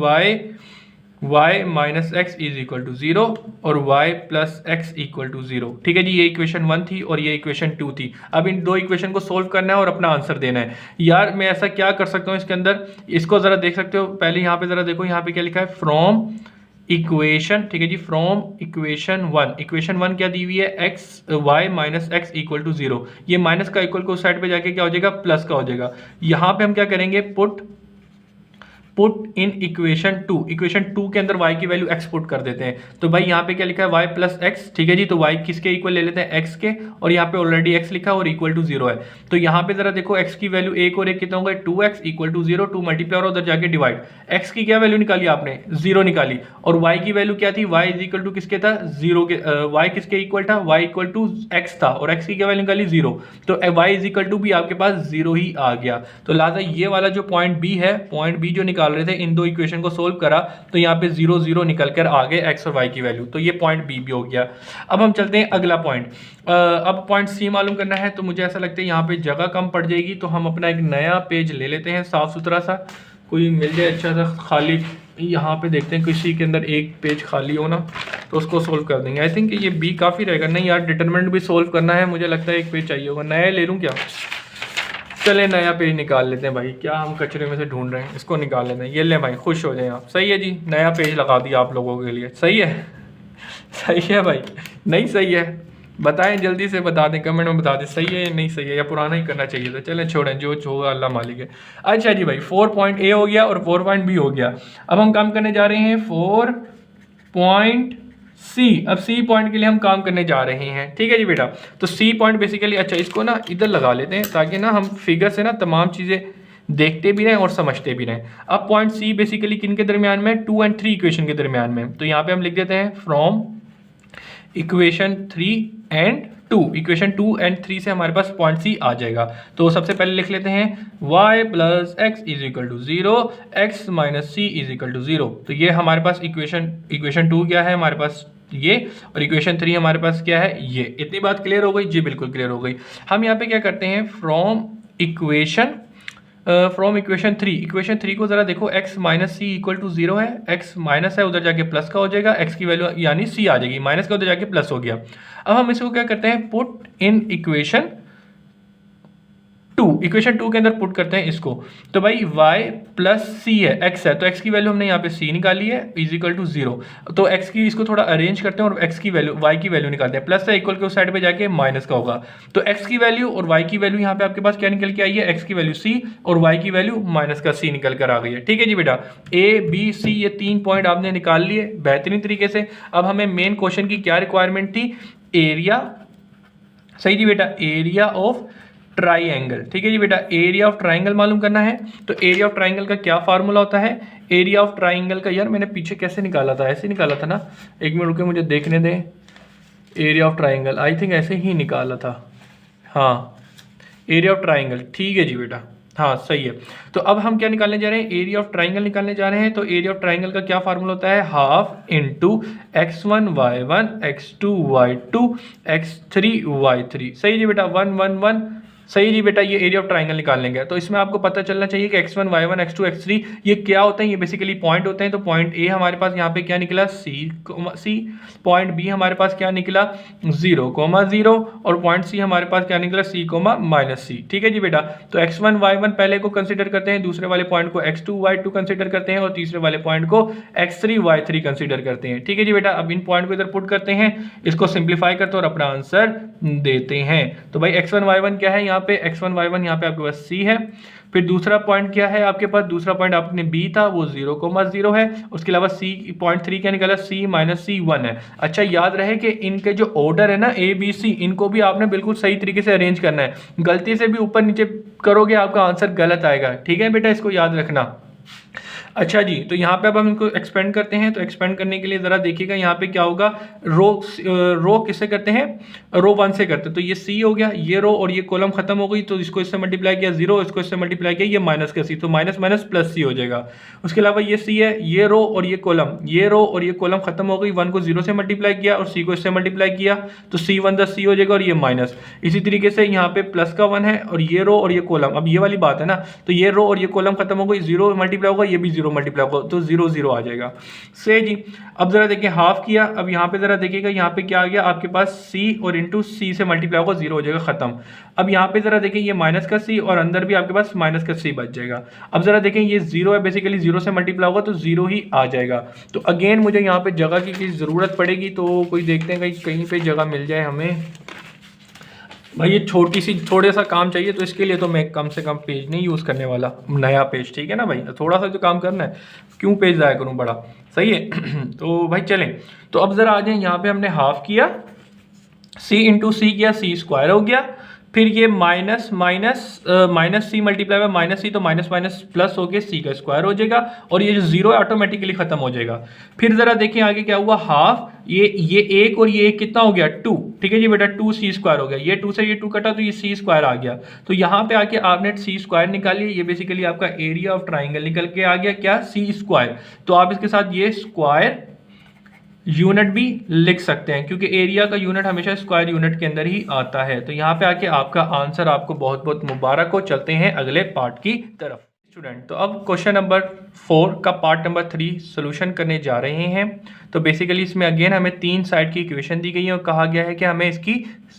y minus x is equal to 0 और y plus x equal to 0। ठीक है जी, ये इक्वेशन 1 थी और ये इक्वेशन 2 थी। अब इन दो इक्वेशन को सोल्व करना है और अपना आंसर देना है। यार मैं ऐसा क्या कर सकता हूँ इसके अंदर, इसको ज़रा देख सकते हो, पहले यहाँ पे ज़रा देखो, यहाँ पे क्या लिखा है, फ्रॉम इक्वेशन, ठीक है जी, फ्रॉम इक्वेशन 1, इक्वेशन 1 क्या दी हुई है, x y minus x equal to 0, ये माइनस का इक्वल को उस साइड पे जाके क्या हो जाएगा, प्लस का हो जाएगा। यहाँ पे हम क्या करेंगे, पुट इन इक्वेशन 2, इक्वेशन 2 के अंदर y की वैल्यू x पुट कर देते हैं। तो भाई यहाँ पे क्या लिखा है, y प्लस एक्स। ठीक है जी, तो y किसके इक्वल ले लेते हैं, x के, और यहाँ पे ऑलरेडी x लिखा और इक्वल टू 0 है। तो यहाँ पे जरा देखो x की वैल्यू एक और एक कितना होगा, 2x इक्वल टू 0, 2 मल्टीप्लाई और उधर जाके डिवाइड, x की क्या वैल्यू निकाली आपने, 0 निकाली, और y की वैल्यू क्या थी, y इज इक्वल टू किसके था, 0 के, y किसके इक्वल था, y इक्वल टू x था, और x की क्या वैल्यू निकाली, 0, तो y इज इक्वल टू भी आपके पास 0 ही आ गया। तो लिहाजा ये वाला जो पॉइंट b है, पॉइंट b जो निकाल रहे थे, इन दो इक्वेशन को सोल्व करा तो यहाँ पे 0 0 निकल कर आ गए x और y की वैल्यू, तो ये पॉइंट बी भी हो गया। अब हम चलते हैं अगला पॉइंट, अब पॉइंट सी मालूम करना है, तो मुझे ऐसा लगता है यहाँ पे जगह कम पड़ जाएगी, तो हम अपना एक नया पेज ले लेते हैं, साफ सुथरा सा कोई मिल जाए अच्छा सा खाली, यहाँ पे देखते हैं किसी के अंदर एक पेज खाली हो ना, तो उसको सोल्व कर देंगे। आई थिंक ये बी काफ़ी रहेगा। नहीं यार, डिटरमिनेंट भी सोल्व करना है, मुझे लगता है एक पेज चाहिए होगा, नया ले लूँ क्या, चले नया पेज निकाल लेते हैं भाई, क्या हम कचरे में से ढूंढ रहे हैं, इसको निकाल लेते हैं। ये ले भाई, खुश हो जाए आप। सही है जी, नया पेज लगा दिया आप लोगों के लिए। सही है, सही है भाई, नहीं सही है बताएं, जल्दी से बता दें, कमेंट में बता दें सही है या नहीं सही है, या पुराना ही करना चाहिए था। चलें छोड़ें, जो होगा अल्लाह मालिक है। अच्छा जी भाई, 4 पॉइंट ए हो गया और 4 पॉइंट बी हो गया। अब हम काम करने जा रहे हैं 4 पॉइंट सी। अब सी पॉइंट के लिए हम काम करने जा रहे हैं। ठीक है जी बेटा, तो सी पॉइंट बेसिकली, अच्छा इसको ना इधर लगा लेते हैं ताकि ना हम फिगर से ना तमाम चीज़ें देखते भी रहें और समझते भी रहें। अब पॉइंट सी बेसिकली किन के दरमियान में, 2 और 3 इक्वेशन के दरमियान में, तो यहाँ पे हम लिख देते हैं from equation 3 and 2, equation 2 and 3 से हमारे पास पॉइंट सी आ जाएगा। तो सबसे पहले लिख लेते हैं y plus x is equal to 0, x minus C is equal to 0। तो ये हमारे पास इक्वेशन 2 क्या है हमारे पास ये, और इक्वेशन 3 हमारे पास क्या है ये। इतनी बात क्लियर हो गई जी, बिल्कुल क्लियर हो गई। हम यहाँ पे क्या करते हैं, फ्रॉम इक्वेशन 3, इक्वेशन 3 को जरा देखो, x minus C equal to 0 है, x माइनस है उधर जाके प्लस का हो जाएगा, x की वैल्यू यानी c आ जाएगी, माइनस का उधर जाके प्लस हो गया। अब हम इसको क्या करते हैं, पुट इन इक्वेशन 2, इक्वेशन 2 के अंदर पुट करते हैं इसको। तो भाई y प्लस सी है, x है, तो x की वैल्यू हमने यहाँ पे c निकाली है, इज इक्वल टू 0। तो x की इसको थोड़ा अरेंज करते हैं और x की वैल्यू y की वैल्यू निकालते हैं, प्लस है इक्वल के उस साइड पे जाके माइनस का होगा। तो x की वैल्यू और y की वैल्यू यहाँ पे आपके पास क्या निकल के आई है, x की वैल्यू c और y की वैल्यू माइनस का c निकल कर आ गई है। ठीक है जी बेटा, a b c ये 3 पॉइंट आपने निकाल लिए बेहतरीन तरीके से। अब हमें मेन क्वेश्चन की क्या रिक्वायरमेंट थी, एरिया। सही जी बेटा, एरिया ऑफ ट्राइंगल। ठीक है जी बेटा, एरिया ऑफ ट्राइंगल मालूम करना है। तो एरिया ऑफ ट्राइंगल का क्या फार्मूला होता है, एरिया ऑफ ट्राइंगल का, यार मैंने पीछे कैसे निकाला था, ऐसे निकाला था ना, एक मिनट रुके मुझे देखने दें। Area of triangle I think ऐसे ही निकाला था, हाँ एरिया ऑफ ट्राइंगल, ठीक है जी बेटा, हाँ सही है। तो अब हम क्या निकालने जा रहे हैं, एरिया ऑफ ट्राइंगल निकालने जा रहे हैं। तो एरिया ऑफ ट्राइंगल का क्या फार्मूला होता है, half into x1 y1 x2 y2 x3 y3। सही जी बेटा, 1 1 1 सही जी बेटा, ये एरिया ऑफ ट्राइंगल निकाल लेंगे। तो इसमें आपको पता चलना चाहिए कि x1 y1 x2 x3 ये क्या होते हैं, ये बेसिकली पॉइंट होते हैं। तो पॉइंट ए हमारे पास यहाँ पे क्या निकला c, पॉइंट बी हमारे पास क्या निकला 0,0 और पॉइंट सी हमारे पास क्या निकला c,-c। ठीक है जी बेटा। तो x1 y1 पहले को कंसिडर करते हैं, दूसरे वाले पॉइंट को x2 y2 कंसिडर करते हैं और तीसरे वाले पॉइंट को x3 y3 कंसिडर करते हैं। ठीक है जी बेटा। अब इन पॉइंट को इधर पुट करते हैं, इसको सिंप्लीफाई करते हैं और अपना आंसर देते हैं। तो भाई x1 y1 क्या है, यहाँ पे x1 y1 यहाँ पे आपके पास c है। फिर दूसरा पॉइंट क्या है आपके पास, दूसरा पॉइंट आपने b था वो 0,0 है। उसके अलावा c पॉइंट 3 क्या निकाला c-c1 है। अच्छा याद रहे कि इनके जो ऑर्डर है ना a b c, इनको भी आपने बिल्कुल सही तरीके से अरेंज करना है। गलती से भी ऊपर नीचे करोगे आपका आंसर गलत आएगा। ठीक है बेटा, इसको याद रखना। अच्छा जी, तो यहाँ पे अब हम इनको एक्सपेंड करते हैं। तो एक्सपेंड करने के लिए ज़रा देखिएगा यहाँ पे क्या होगा, रो किससे करते हैं, रो 1 से करते हैं। तो ये सी हो गया, ये रो और ये कॉलम खत्म हो गई, तो इसको इससे मल्टीप्लाई किया 0, इसको इससे मल्टीप्लाई किया ये माइनस का सी, तो माइनस माइनस प्लस सी हो जाएगा। उसके अलावा ये सी है, ये रो और ये कॉलम, ये रो और ये कॉलम खत्म हो गई, 1 को 0 से मल्टीप्लाई किया और सी को इससे मल्टीप्लाई किया, तो c1 + c हो जाएगा और ये माइनस। इसी तरीके से यहाँ पे प्लस का 1 है और ये रो और ये कॉलम, अब ये वाली बात है ना, तो ये रो और ये कॉलम खत्म हो गई, 0 मल्टीप्लाई होगा, ये भी 0 मल्टीप्लाई होगा, तो 0 0 आ जाएगा। से जी अब जरा देखिए हाफ किया, अब यहाँ पे जरा देखिएगा यहाँ पे क्या आ गया आपके पास c और इंटू सी से मल्टीप्लाई होगा, 0 हो जाएगा खत्म। अब यहाँ पे जरा देखिए ये माइनस का c और अंदर भी आपके पास माइनस का c बच जाएगा। अब जरा देखें ये 0 है, बेसिकली 0 से मल्टीप्लाई होगा तो 0 ही आ जाएगा। तो अगेन मुझे यहाँ पे जगह की जरूरत पड़ेगी, तो कोई देखते हैं कहीं पे जगह मिल जाए हमें। भाई ये छोटी सी थोड़ा सा काम चाहिए, तो इसके लिए तो मैं कम से कम पेज नहीं यूज़ करने वाला, नया पेज। ठीक है ना भाई, थोड़ा सा जो काम करना है, क्यों पेज ज़ाया करूँ बड़ा, सही है। तो भाई चलें, तो अब ज़रा आ जाए, यहाँ पे हमने हाफ किया, c इंटू सी किया, c² हो गया। फिर ये minus C multiply by minus C, तो माइनस माइनस प्लस हो गया, c का स्क्वायर हो जाएगा और ये जो 0 है ऑटोमेटिकली खत्म हो जाएगा। फिर जरा देखिए आगे क्या हुआ, हाफ ये 1 और ये 1 कितना हो गया 2। ठीक है जी बेटा, 2c² हो गया, ये 2 से ये 2 कटा तो ये c² आ गया। तो यहाँ पे आके आपने c² निकाली, ये बेसिकली आपका एरिया ऑफ ट्राइंगल निकल के आ गया क्या, c²। तो आप इसके साथ ये स्क्वायर यूनिट भी लिख सकते हैं, क्योंकि एरिया का यूनिट हमेशा स्क्वायर यूनिट के अंदर ही आता है। तो यहाँ पे आके आपका आंसर आपको बहुत बहुत मुबारक हो। चलते हैं अगले पार्ट की तरफ स्टूडेंट। तो अब क्वेश्चन नंबर 4 का पार्ट नंबर 3 सोल्यूशन करने जा रहे हैं। तो बेसिकली इसमें अगेन हमें 3 साइड की इक्वेशन दी गई है और कहा गया है कि हमें इसकी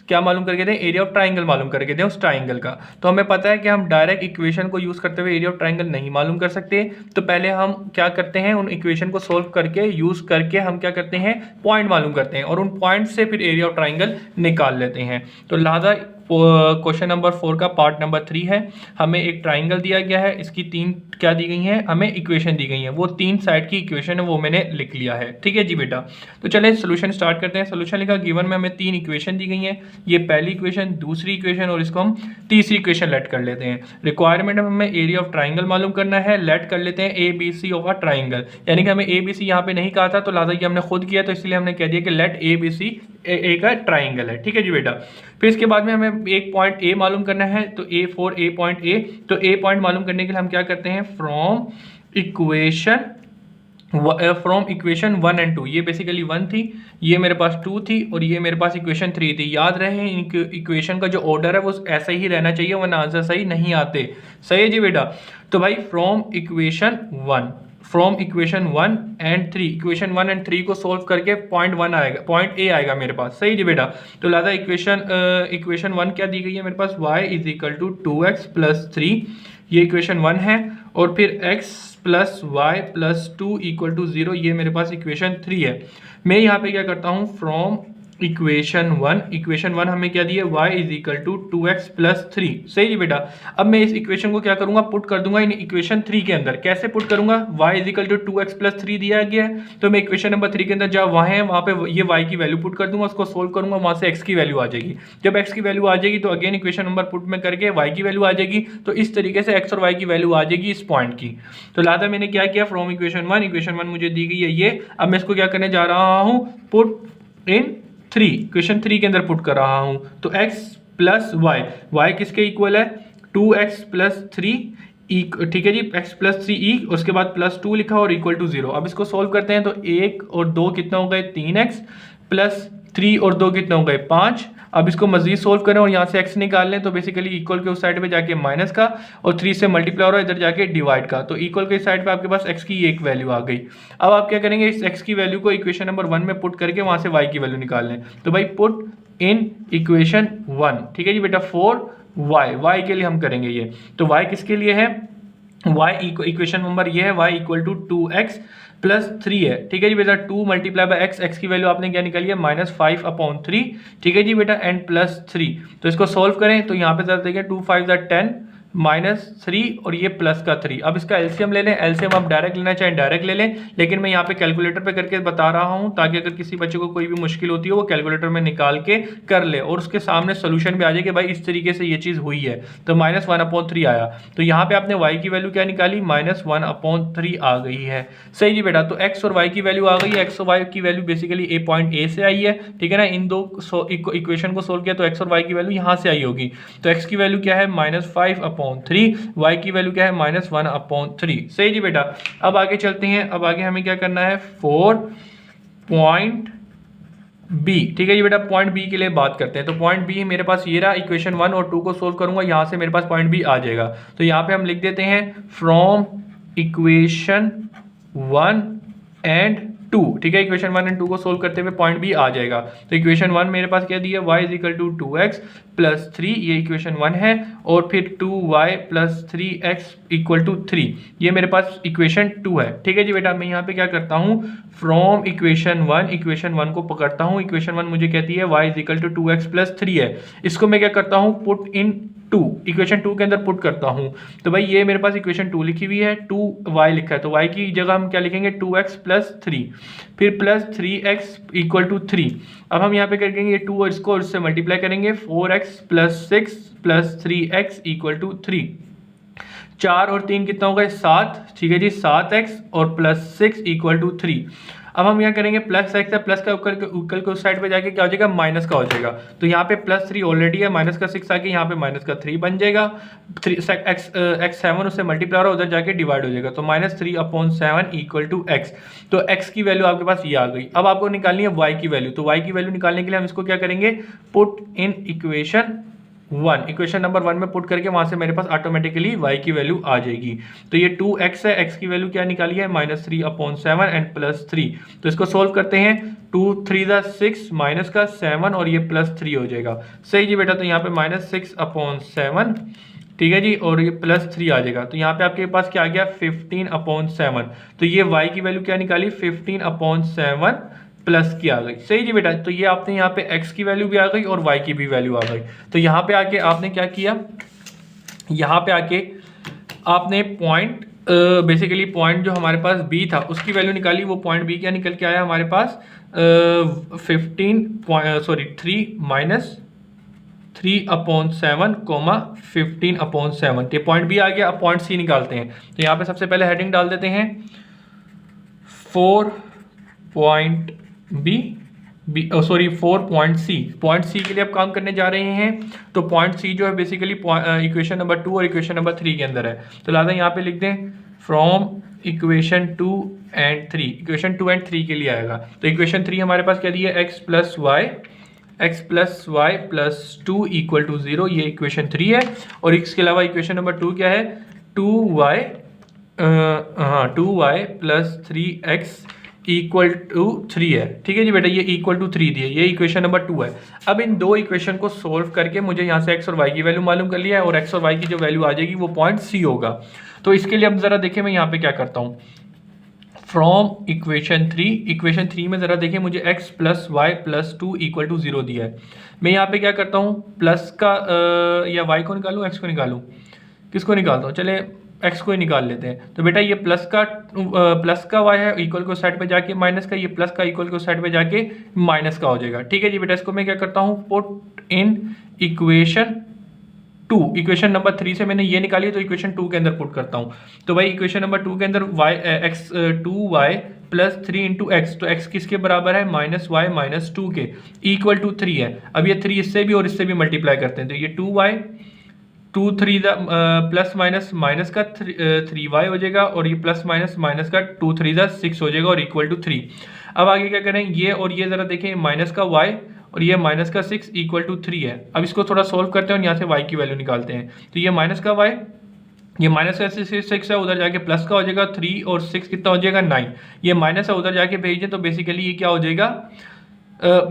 क्या मालूम करके दें, एरिया ऑफ ट्राइंगल मालूम करके दें उस ट्राइंगल का। तो हमें पता है कि हम डायरेक्ट इक्वेशन को यूज़ करते हुए एरिया ऑफ ट्राइंगल नहीं मालूम कर सकते। तो पहले हम क्या करते हैं, उन इक्वेशन को सोल्व करके यूज़ करके हम क्या करते हैं, पॉइंट मालूम करते हैं और उन पॉइंट से फिर एरिया ऑफ ट्राइंगल निकाल लेते हैं। तो लिहाजा क्वेश्चन नंबर 4 का पार्ट नंबर 3 है। हमें एक ट्राइंगल दिया गया है, इसकी 3 क्या दी गई हैं, हमें इक्वेशन दी गई हैं, वो 3 साइड की इक्वेशन है वो मैंने लिख लिया है। ठीक है जी बेटा। तो चलें सोल्यूशन स्टार्ट करते हैं। सोल्यूशन लिखा, गिवन में हमें 3 इक्वेशन दी गई हैं, ये पहली इक्वेशन, दूसरी इक्वेशन और इसको हम तीसरी इक्वेशन लेट कर लेते हैं। रिक्वायरमेंट में हमें एरिया ऑफ ट्राइंगल मालूम करना है, लेट कर लेते हैं ABC ऑफ अ ट्राइंगल, यानी कि हमें ABC यहाँ पे नहीं कहा था तो लिहाजा ये हमने खुद किया, तो इसलिए हमने कह दिया कि लेट ABC एक ट्राइंगल है। ठीक है जी बेटा। फिर इसके बाद में हमें एक पॉइंट A मालूम करना है, तो A4 A पॉइंट A, तो A पॉइंट मालूम करने के लिए हम क्या करते हैं, फ्रॉम इक्वेशन 1 एंड 2, ये बेसिकली 1 थी, ये मेरे पास 2 थी और ये मेरे पास इक्वेशन 3 थी। याद रहे इक्वेशन का जो ऑर्डर है वो ऐसा ही रहना चाहिए, वरना आंसर सही नहीं आते। सही है जी बेटा। तो भाई from equation 1 and 3, equation 1 and 3 को सोल्व करके पॉइंट A आएगा मेरे पास। सही जी बेटा। तो लिहाजा इक्वेशन 1 क्या दी गई है मेरे पास, y = 2x + 3, ये इक्वेशन 1 है, और फिर x + y + 2 = 0, ये मेरे पास इक्वेशन 3 है। मैं यहाँ पे क्या करता हूँ, फ्रॉम इक्वेशन 1 हमें क्या दिया, y = 2x + 3। सही जी बेटा। अब मैं इस इक्वेशन को क्या करूंगा, पुट कर दूंगा इन इक्वेशन 3 के अंदर। कैसे पुट करूंगा, y = 2x + 3 दिया गया है, तो मैं इक्वेशन नंबर 3 के अंदर जहाँ y है वहाँ पे ये y की वैल्यू पुट कर दूंगा, उसको सोल्व करूंगा, वहाँ से x की वैल्यू आ जाएगी। जब x की वैल्यू आ जाएगी तो अगेन इक्वेशन नंबर पुट में करके y की वैल्यू आ जाएगी, तो इस तरीके से x और y की वैल्यू आ जाएगी इस पॉइंट की। तो लिहाजा मैंने क्या किया, फ्रॉम इक्वेशन 1 मुझे दी गई है ये, अब मैं इसको क्या करने जा रहा हूँ, पुट इन 3, इक्वेशन 3 के अंदर पुट कर रहा हूं। तो x + y किसके इक्वल है, 2x + 3, ठीक है जी, x + 3e, उसके बाद +2 लिखा और = 0। अब इसको सोल्व करते हैं, तो 1 और 2 कितना हो गए, 3x + 3 और 2 कितना हो गए, 5, अब इसको मजीद सोल्व करें और यहाँ से x निकाल लें, तो बेसिकली इक्वल के उस साइड पे जाके माइनस का और 3 से मल्टीप्लाई हो रहा है, इधर जाके डिवाइड का, तो इक्वल के साइड पे आपके पास x की एक वैल्यू आ गई। अब आप क्या करेंगे, इस x की वैल्यू को इक्वेशन नंबर 1 में पुट करके वहां से y की वैल्यू निकाल लें। तो भाई पुट इन इक्वेशन 1, ठीक है जी बेटा, 4y के लिए हम करेंगे ये। तो y किसके लिए है, y इक्वेशन नंबर ये है, y equal to 2x plus 3 है, ठीक है जी बेटा। 2 मल्टीप्लाई बाय x की वैल्यू आपने क्या निकाली है, -5/3, ठीक है जी बेटा, एंड प्लस 3। तो इसको सोल्व करें तो यहाँ पे जरा देखें, 2 5 10 -3 और ये प्लस का 3। अब इसका एलसीएम ले लें, एलसीएम आप डायरेक्ट लेना चाहें डायरेक्ट ले लें, लेकिन मैं यहाँ पे कैलकुलेटर पे करके बता रहा हूँ ताकि अगर किसी बच्चे को कोई भी मुश्किल होती है वो कैलकुलेटर में निकाल के कर ले और उसके सामने सोल्यूशन भी आ जाए कि भाई इस तरीके से ये चीज़ हुई है। तो -1/3 आया, तो यहाँ पे आपने y की वैल्यू क्या निकाली, -1/3 आ गई है। सही जी बेटा, तो x और y की वैल्यू आ गई है। x और y की वैल्यू बेसिकली पॉइंट A से आई है, ठीक है ना। इन दो इक्वेशन को सोल्व किया तो x और y की वैल्यू यहाँ से आई होगी। तो x की वैल्यू क्या है, -5/3, y की वैल्यू क्या है, -1/3। सही जी बेटा। अब आगे चलते हैं, अब आगे हमें क्या करना है, 4 पॉइंट बी, ठीक है जी बेटा। पॉइंट बी के लिए बात करते हैं। तो पॉइंट बी मेरे पास ये रहा, इक्वेशन 1 और 2 को सोल्व करूंगा, यहाँ से मेरे पास पॉइंट बी आ जाएगा। तो यहाँ पे हम लिख देते हैं फ्रॉम इक्वेशन 1 एंड 2, ठीक है। इक्वेशन 1 एंड 2 को सोल्व करते हुए पॉइंट बी आ जाएगा। तो इक्वेशन 1 मेरे पास क्या दिया, y = 2x + 3, ये इक्वेशन 1 है, और फिर 2y + 3x = 3, ये मेरे पास इक्वेशन 2 है, ठीक है जी बेटा। मैं यहाँ पे क्या करता हूँ, फ्रॉम इक्वेशन 1 को पकड़ता हूँ। इक्वेशन 1 मुझे कहती है y = 2x + 3 है, इसको मैं क्या करता हूँ, पुट इन 2, इक्वेशन 2 के अंदर पुट करता हूँ। तो भाई ये मेरे पास इक्वेशन 2 लिखी हुई है, 2y लिखा है, तो y की जगह हम क्या लिखेंगे, 2x + 3, फिर प्लस 3x = 3। अब हम यहाँ पे करेंगे ये 2 और इसको और इससे मल्टीप्लाई करेंगे, 4x + 6 + 3x = 3। 4 और 3 कितना होगा, 7, ठीक है जी, 7x और +6 = 3। अब हम यहाँ करेंगे प्लस x है, प्लस का उकल के उस साइड पे जाके क्या हो जाएगा, माइनस का हो जाएगा। तो यहाँ पे +3 ऑलरेडी है, माइनस का 6 आके यहाँ पे -3 बन जाएगा। x 7 उससे मल्टीप्लाई हो रहा है, उधर जाके डिवाइड हो जाएगा, तो -3/7 = x। तो x की वैल्यू आपके पास ये आ गई। अब आपको निकालनी है y की वैल्यू। तो y की वैल्यू निकालने के लिए हम इसको क्या करेंगे, put in equation 1, equation number 1 में पुट करके वहां से मेरे पास ऑटोमेटिकली y की वैल्यू आ जाएगी। तो ये 2x है, x की वैल्यू क्या निकाली है, -3/7 एंड +3। तो इसको सोल्व करते हैं, 2 3 6 माइनस का 7 और ये +3 हो जाएगा। सही जी बेटा। तो यहाँ पे -6/7, ठीक है जी, और ये +3 आ जाएगा। तो यहाँ पे आपके पास क्या आ गया, 15/7। तो ये y की वैल्यू क्या निकाली, 15/7 प्लस की आ गई। सही जी बेटा। तो ये आपने यहाँ पे x की वैल्यू भी आ गई और y की भी वैल्यू आ गई। तो यहाँ पे आके आपने क्या किया, यहाँ पे आके आपने पॉइंट बेसिकली पॉइंट जो हमारे पास b था उसकी वैल्यू निकाली। वो पॉइंट b क्या निकल के आया हमारे पास, 3/7, 15/7, ये पॉइंट b आ गया। अब पॉइंट c निकालते हैं। तो यहाँ पे सबसे पहले हेडिंग डाल देते हैं 4 पॉइंट पॉइंट सी के लिए आप काम करने जा रहे हैं। तो पॉइंट सी जो है बेसिकली इक्वेशन नंबर 2 और इक्वेशन नंबर 3 के अंदर है। तो लिहाजा यहाँ पे लिख दें from equation 2 and 3, equation 2 and 3 के लिए आएगा। तो इक्वेशन 3 हमारे पास क्या दिया है, x + y + 2 = 0, ये इक्वेशन 3 है। और इसके अलावा इक्वेशन नंबर 2 क्या है, 2y + 3x = 3 है, ठीक है जी बेटा। ये = 3 दिए, ये इक्वेशन नंबर 2 है। अब इन दो इक्वेशन को सोल्व करके मुझे यहाँ से x और y की वैल्यू मालूम कर लिया है, और x और y की जो वैल्यू आ जाएगी वो पॉइंट c होगा। तो इसके लिए अब जरा देखिए, मैं यहाँ पे क्या करता हूँ, फ्रॉम इक्वेशन 3 में जरा देखिए, मुझे x + y + 2 = 0 दिया है। मैं यहाँ पे क्या करता हूँ, प्लस का या y को निकालूँ, x को निकालूँ, किसको निकालता हूँ, चले x को ही निकाल लेते हैं। तो बेटा ये प्लस का y है, इक्वल को साइड पे जाके माइनस का, ये प्लस का इक्वल को साइड पे जाके माइनस का हो जाएगा, ठीक है जी बेटा। इसको मैं क्या करता हूँ, put in equation 2, equation number 3 से मैंने ये निकाली, तो इक्वेशन 2 के अंदर पुट करता हूँ। तो भाई इक्वेशन नंबर 2 के अंदर 2y + 3 × x, तो x किसके बराबर है, -y - 2 के = 3 है। अब ये 3 इससे भी और इससे भी मल्टीप्लाई करते हैं, तो ये 2y 2 3 प्लस माइनस का 3y हो जाएगा, और ये प्लस माइनस का 2 3 6 हो जाएगा, और = 3। अब आगे क्या करें, ये और ये जरा देखें, माइनस का y और ये माइनस का 6 इक्वल टू 3 है। अब इसको थोड़ा सोल्व करते हैं और यहाँ से y की वैल्यू निकालते हैं। तो ये माइनस का y, ये माइनस का 6 है, उधर जाके प्लस का हो जाएगा 3 और 6 कितना हो जाएगा 9। ये माइनस है, उधर जाके भेज दें तो बेसिकली ये क्या हो जाएगा,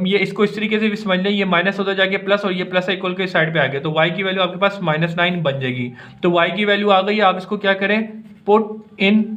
ये इसको इस तरीके से भी समझ लें, ये माइनस उधर जाके प्लस और ये प्लस इक्वल के साइड पे आ गया, तो y की वैल्यू आपके पास -9 बन जाएगी। तो y की वैल्यू आ गई, आप इसको क्या करें, पुट इन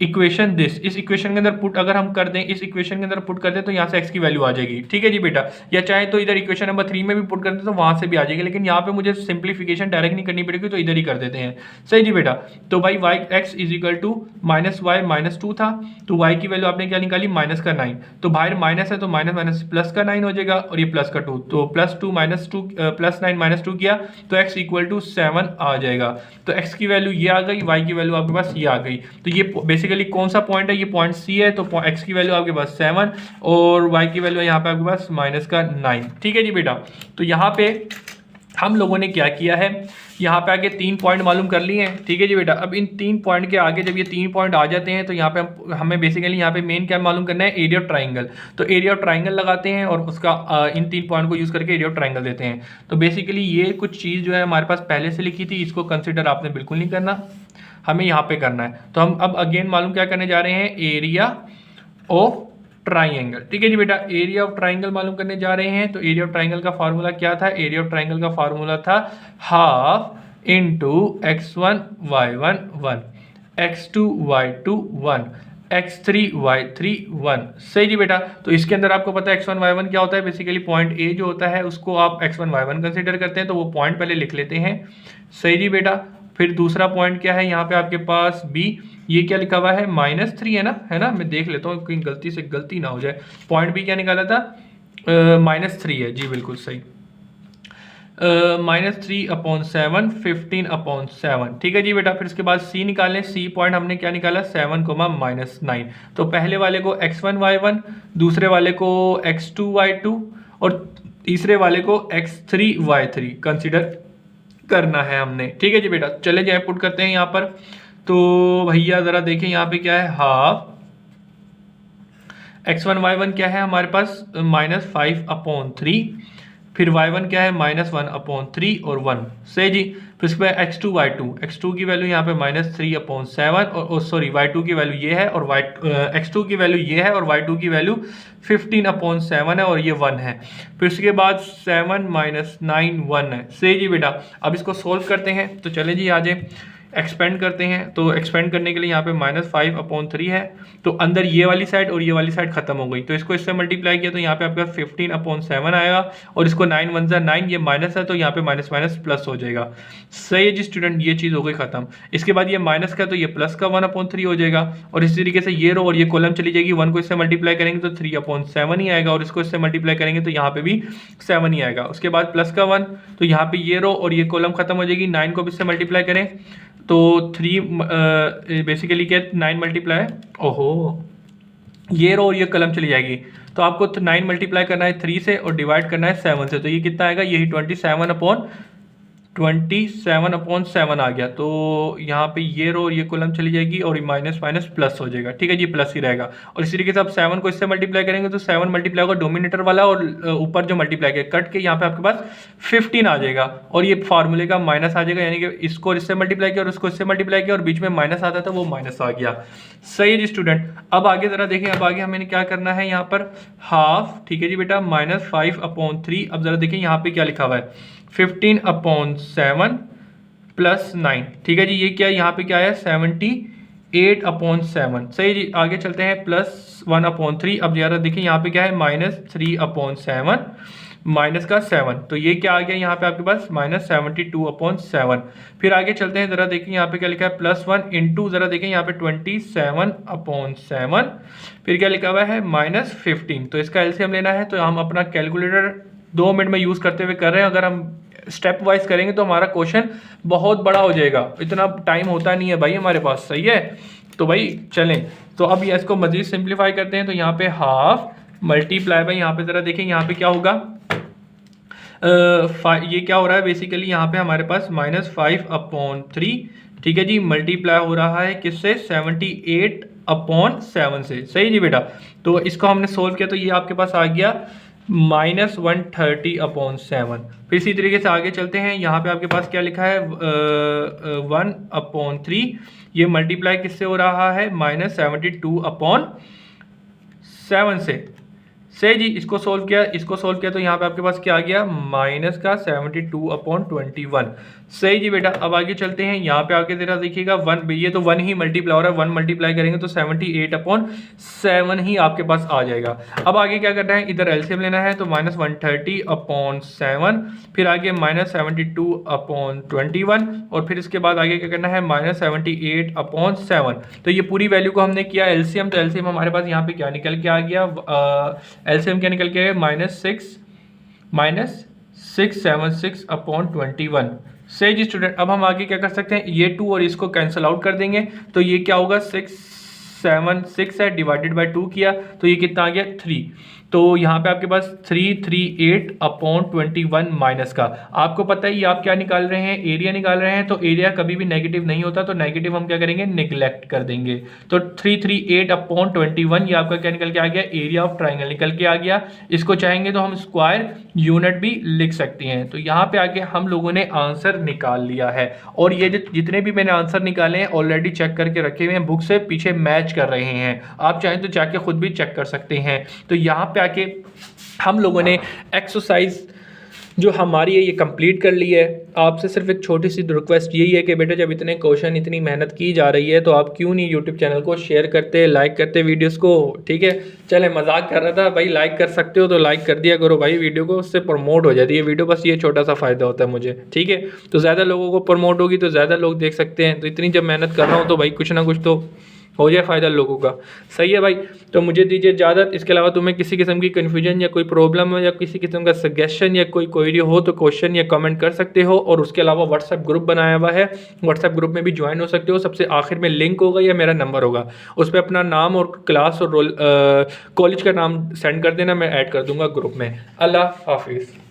इक्वेशन दिस, इस इक्वेशन के अंदर पुट अगर हम कर दें, इस इक्वेशन के अंदर पुट कर दें तो यहाँ से x की वैल्यू आ जाएगी। ठीक है जी बेटा, या चाहे तो इधर इक्वेशन नंबर 3 में भी पुट कर दें तो वहां से भी आ जाएगी, लेकिन यहाँ पे मुझे सिंप्लीफिकेशन डायरेक्ट नहीं करनी पड़ेगी तो इधर ही कर देते हैं। सही जी बेटा, तो भाई y x is equal to minus y minus 2 था, तो y की वैल्यू आपने क्या निकाली, माइनस का 9। तो बाहर माइनस है तो माइनस माइनस प्लस का 9 हो जाएगा, और ये प्लस का 2, तो +2 -2 +9 -2 किया तो x इक्वल टू 7 आ जाएगा। तो x की वैल्यू ये आ गई, y की वैल्यू आपके पास ये आ गई। तो ये बेसिकली कौन सा पॉइंट है, ये पॉइंट C है, तो x की वैल्यू आपके पास 7 और y की वैल्यू यहाँ पे आपके पास माइनस का 9। ठीक है जी बेटा, तो यहाँ पे हम लोगों ने क्या किया है, यहाँ पे आगे 3 पॉइंट मालूम कर लिए हैं। ठीक है जी बेटा, अब इन 3 पॉइंट के आगे जब ये 3 पॉइंट आ जाते हैं तो यहाँ पे हमें बेसिकली यहाँ पे मेन क्या मालूम करना है, एरिया ऑफ ट्राइंगल। तो एरिया ऑफ ट्राइंगल लगाते हैं और उसका इन 3 पॉइंट को यूज़ करके एरिया ऑफ ट्राइंगल देते हैं। तो बेसिकली ये कुछ चीज़ जो है हमारे पास पहले से लिखी थी, इसको कंसिडर आपने बिल्कुल नहीं करना, हमें यहाँ पे करना है। तो हम अब अगेन मालूम क्या करने जा रहे हैं, एरिया ऑफ ट्राइंगल। ठीक है जी बेटा, एरिया ऑफ ट्राइंगल मालूम करने जा रहे हैं। तो एरिया ऑफ ट्राइंगल का फार्मूला क्या था, एरिया ऑफ ट्राइंगल का फार्मूला था half into x1 y1 1, x2 y2 1, x3 y3 1। सही जी बेटा, तो इसके अंदर आपको पता है x1 y1 क्या होता है, बेसिकली पॉइंट ए जो होता है उसको आप x1 y1 कंसिडर करते हैं, तो वो पॉइंट पहले लिख लेते हैं। सही जी बेटा, फिर दूसरा पॉइंट क्या है यहाँ पे आपके पास b, ये क्या लिखा हुआ है -3 है ना, मैं देख लेता हूँ कहीं गलती से गलती ना हो जाए। पॉइंट b क्या निकाला था, -3 है जी, बिल्कुल सही, -3/7 15/7। ठीक है जी बेटा, फिर इसके बाद c निकालें, c पॉइंट हमने क्या निकाला 7, -9। तो पहले वाले को x1 y1, दूसरे वाले को x2 y2 और तीसरे वाले को x3 y3 कंसिडर करना है हमने। ठीक है जी बेटा, चले जाए पुट करते हैं यहाँ पर। तो भैया ज़रा देखें यहाँ पे क्या है, हाफ x1 y1 क्या है हमारे पास -5/3, फिर y1 क्या है -1/3 और 1। सही जी, फिर इसके बाद x2 की वैल्यू यहाँ पे -3/7 और सॉरी y2 की वैल्यू ये है और x2 की वैल्यू ये है और y2 की वैल्यू 15/7 है और ये 1 है। फिर उसके बाद 7 - 9 1 है। सही जी बेटा, अब इसको सोल्व करते हैं, तो चले जी आ जाए एक्सपेंड करते हैं। तो एक्सपेंड करने के लिए यहाँ पे -5/3 है, तो अंदर ये वाली साइड और ये वाली साइड खत्म हो गई, तो इसको इससे मल्टीप्लाई किया तो यहाँ पे आपका 15/7 आएगा और इसको 9 1 9, ये माइनस है तो यहाँ पे माइनस माइनस प्लस हो जाएगा। सही है जी स्टूडेंट, ये चीज़ हो गई खत्म। इसके बाद ये माइनस का तो ये प्लस का 1/3 हो जाएगा और इसी तरीके से ये रो और ये कॉलम चली जाएगी, 1 को इससे मल्टीप्लाई करेंगे तो 3/7 ही आएगा और इसको इससे मल्टीप्लाई करेंगे तो यहाँ पे भी 7 ही आएगा। उसके बाद प्लस का 1, तो यहाँ पे ये रो और ये कॉलम खत्म हो जाएगी, 9 को भी इससे मल्टीप्लाई करें तो 3 बेसिकली क्या 9 मल्टीप्लाई, ओहो ये रो और ये कलम चली जाएगी, तो आपको 9 मल्टीप्लाई करना है 3 से और डिवाइड करना है 7 से, तो ये कितना आएगा, यही 27/7 आ गया। तो यहाँ पे ये रो और ये कॉलम चली जाएगी और माइनस माइनस प्लस हो जाएगा। ठीक है जी, प्लस ही रहेगा। और इसी तरीके से आप 7 को इससे मल्टीप्लाई करेंगे तो 7 मल्टीप्लाई होगा डोमिनेटर वाला और ऊपर जो मल्टीप्लाई किया कट के यहाँ पे आपके पास 15 आ जाएगा और ये फार्मूले का माइनस आ जाएगा, यानी कि इसको इससे मल्टीप्लाई किया और उसको इससे मल्टीप्लाई किया और बीच में माइनस आता था वो माइनस आ गया। सही है जी स्टूडेंट। अब आगे जरा देखें, अब आगे हमें क्या करना है, यहाँ पर हाफ, ठीक है जी बेटा, -5/3। अब जरा देखें यहाँ पे क्या लिखा हुआ है, 15/7 प्लस 9। ठीक है जी, ये क्या है, यहाँ पे क्या है 78/7। सही जी, आगे चलते हैं +1/3। अब जरा देखिए यहाँ पे क्या है -3/7 माइनस का 7, तो ये क्या आ गया यहाँ पे आपके पास -72/7। फिर आगे चलते हैं, जरा देखिए यहाँ पे क्या लिखा है +1 इंटू, जरा देखिए यहाँ पे 27/7। फिर क्या लिखा हुआ है -15, तो इसका एलसीएम लेना है, तो हम अपना कैलकुलेटर 2 मिनट में यूज़ करते हुए कर रहे हैं। अगर हम स्टेप वाइज करेंगे तो हमारा क्वेश्चन बहुत बड़ा हो जाएगा, इतना टाइम होता नहीं है भाई हमारे पास। सही है, तो भाई चलें, तो अब ये इसको मजीद सिंप्लीफाई करते हैं। तो यहाँ पे हाफ मल्टीप्लाई बाई, यहाँ पे ज़रा देखें यहाँ पे क्या होगा, ये क्या हो रहा है बेसिकली यहाँ पे हमारे पास -5/3। ठीक है जी, मल्टीप्लाई हो रहा है किससे, 78/7 से। सही जी बेटा, तो इसको हमने सोल्व किया तो ये आपके पास आ गया -130/7। फिर इसी तरीके से आगे चलते हैं, यहाँ पे आपके पास क्या लिखा है 1/3, ये मल्टीप्लाई किससे हो रहा है -72/7 से जी इसको सोल्व किया तो यहाँ पे आपके पास क्या आ गया माइनस का 72/21। सही जी बेटा। अब आगे चलते हैं, यहाँ पे आगे जरा देखिएगा 1, ये तो 1 ही मल्टीप्लाई हो रहा है, 1 मल्टीप्लाई करेंगे तो 78/7 ही आपके पास आ जाएगा। अब आगे क्या करना है, इधर एलसीएम लेना है तो -130/7, फिर आगे -72/21 और फिर इसके बाद आगे क्या करना है -78/7। तो ये पूरी वैल्यू को हमने किया एलसीएम, तो एलसीएम हमारे पास यहाँ पे क्या निकल के आ गया, एलसीएम क्या निकल के आया -676/21। सही जी स्टूडेंट। अब हम आगे क्या कर सकते हैं, ये 2 और इसको कैंसिल आउट कर देंगे तो ये क्या होगा 6 है, डिवाइडेड बाय 2 किया तो ये कितना आ गया 3। तो यहाँ पे आपके पास 338/21 माइनस का, आपको पता है ये आप क्या निकाल रहे हैं, एरिया निकाल रहे हैं, तो एरिया कभी भी नेगेटिव नहीं होता, तो नेगेटिव हम क्या करेंगे निगलेक्ट कर देंगे। तो 338/21 ये आपका क्या निकल के आ गया, एरिया ऑफ ट्राइंगल निकल के आ गया। इसको चाहेंगे तो हम स्क्वायर यूनिट भी लिख सकते हैं। तो यहाँ पे आगे हम लोगों ने आंसर निकाल लिया है, और ये जितने भी मैंने आंसर निकाले हैं ऑलरेडी चेक करके रखे हुए हैं, बुक से पीछे मैच कर रहे हैं, आप चाहें तो जाके खुद भी चेक कर सकते हैं। तो यहाँ पे आके हम लोगों ने एक्सरसाइज जो हमारी है ये कंप्लीट कर ली है। आपसे सिर्फ एक छोटी सी रिक्वेस्ट यही है कि बेटा जब इतने क्वेश्चन इतनी मेहनत की जा रही है तो आप क्यों नहीं यूट्यूब चैनल को शेयर करते, लाइक करते वीडियोस को, ठीक है। चले मजाक कर रहा था भाई, लाइक कर सकते हो तो लाइक कर दिया करो भाई वीडियो को, उससे प्रमोट हो जाती है वीडियो, बस ये छोटा सा फ़ायदा होता है मुझे, ठीक है। तो ज़्यादा लोगों को प्रमोट होगी तो ज़्यादा लोग देख सकते हैं। तो इतनी जब मेहनत कर रहा हूँ तो भाई कुछ ना कुछ तो हो जाए फ़ायदा लोगों का। सही है भाई। तो मुझे दीजिए इजाज़त। इसके अलावा तुम्हें किसी किस्म की कन्फ्यूजन या कोई प्रॉब्लम हो या किसी किस्म का सजेशन या कोई क्वेरी हो तो क्वेश्चन या कमेंट कर सकते हो। और उसके अलावा व्हाट्सएप ग्रुप बनाया हुआ है, व्हाट्सएप ग्रुप में भी ज्वाइन हो सकते हो। सबसे आखिर में लिंक होगा या मेरा नंबर होगा, उस पर अपना नाम और क्लास और कॉलेज का नाम सेंड कर देना, मैं ऐड कर दूँगा ग्रुप में। अल्लाह हाफिज़।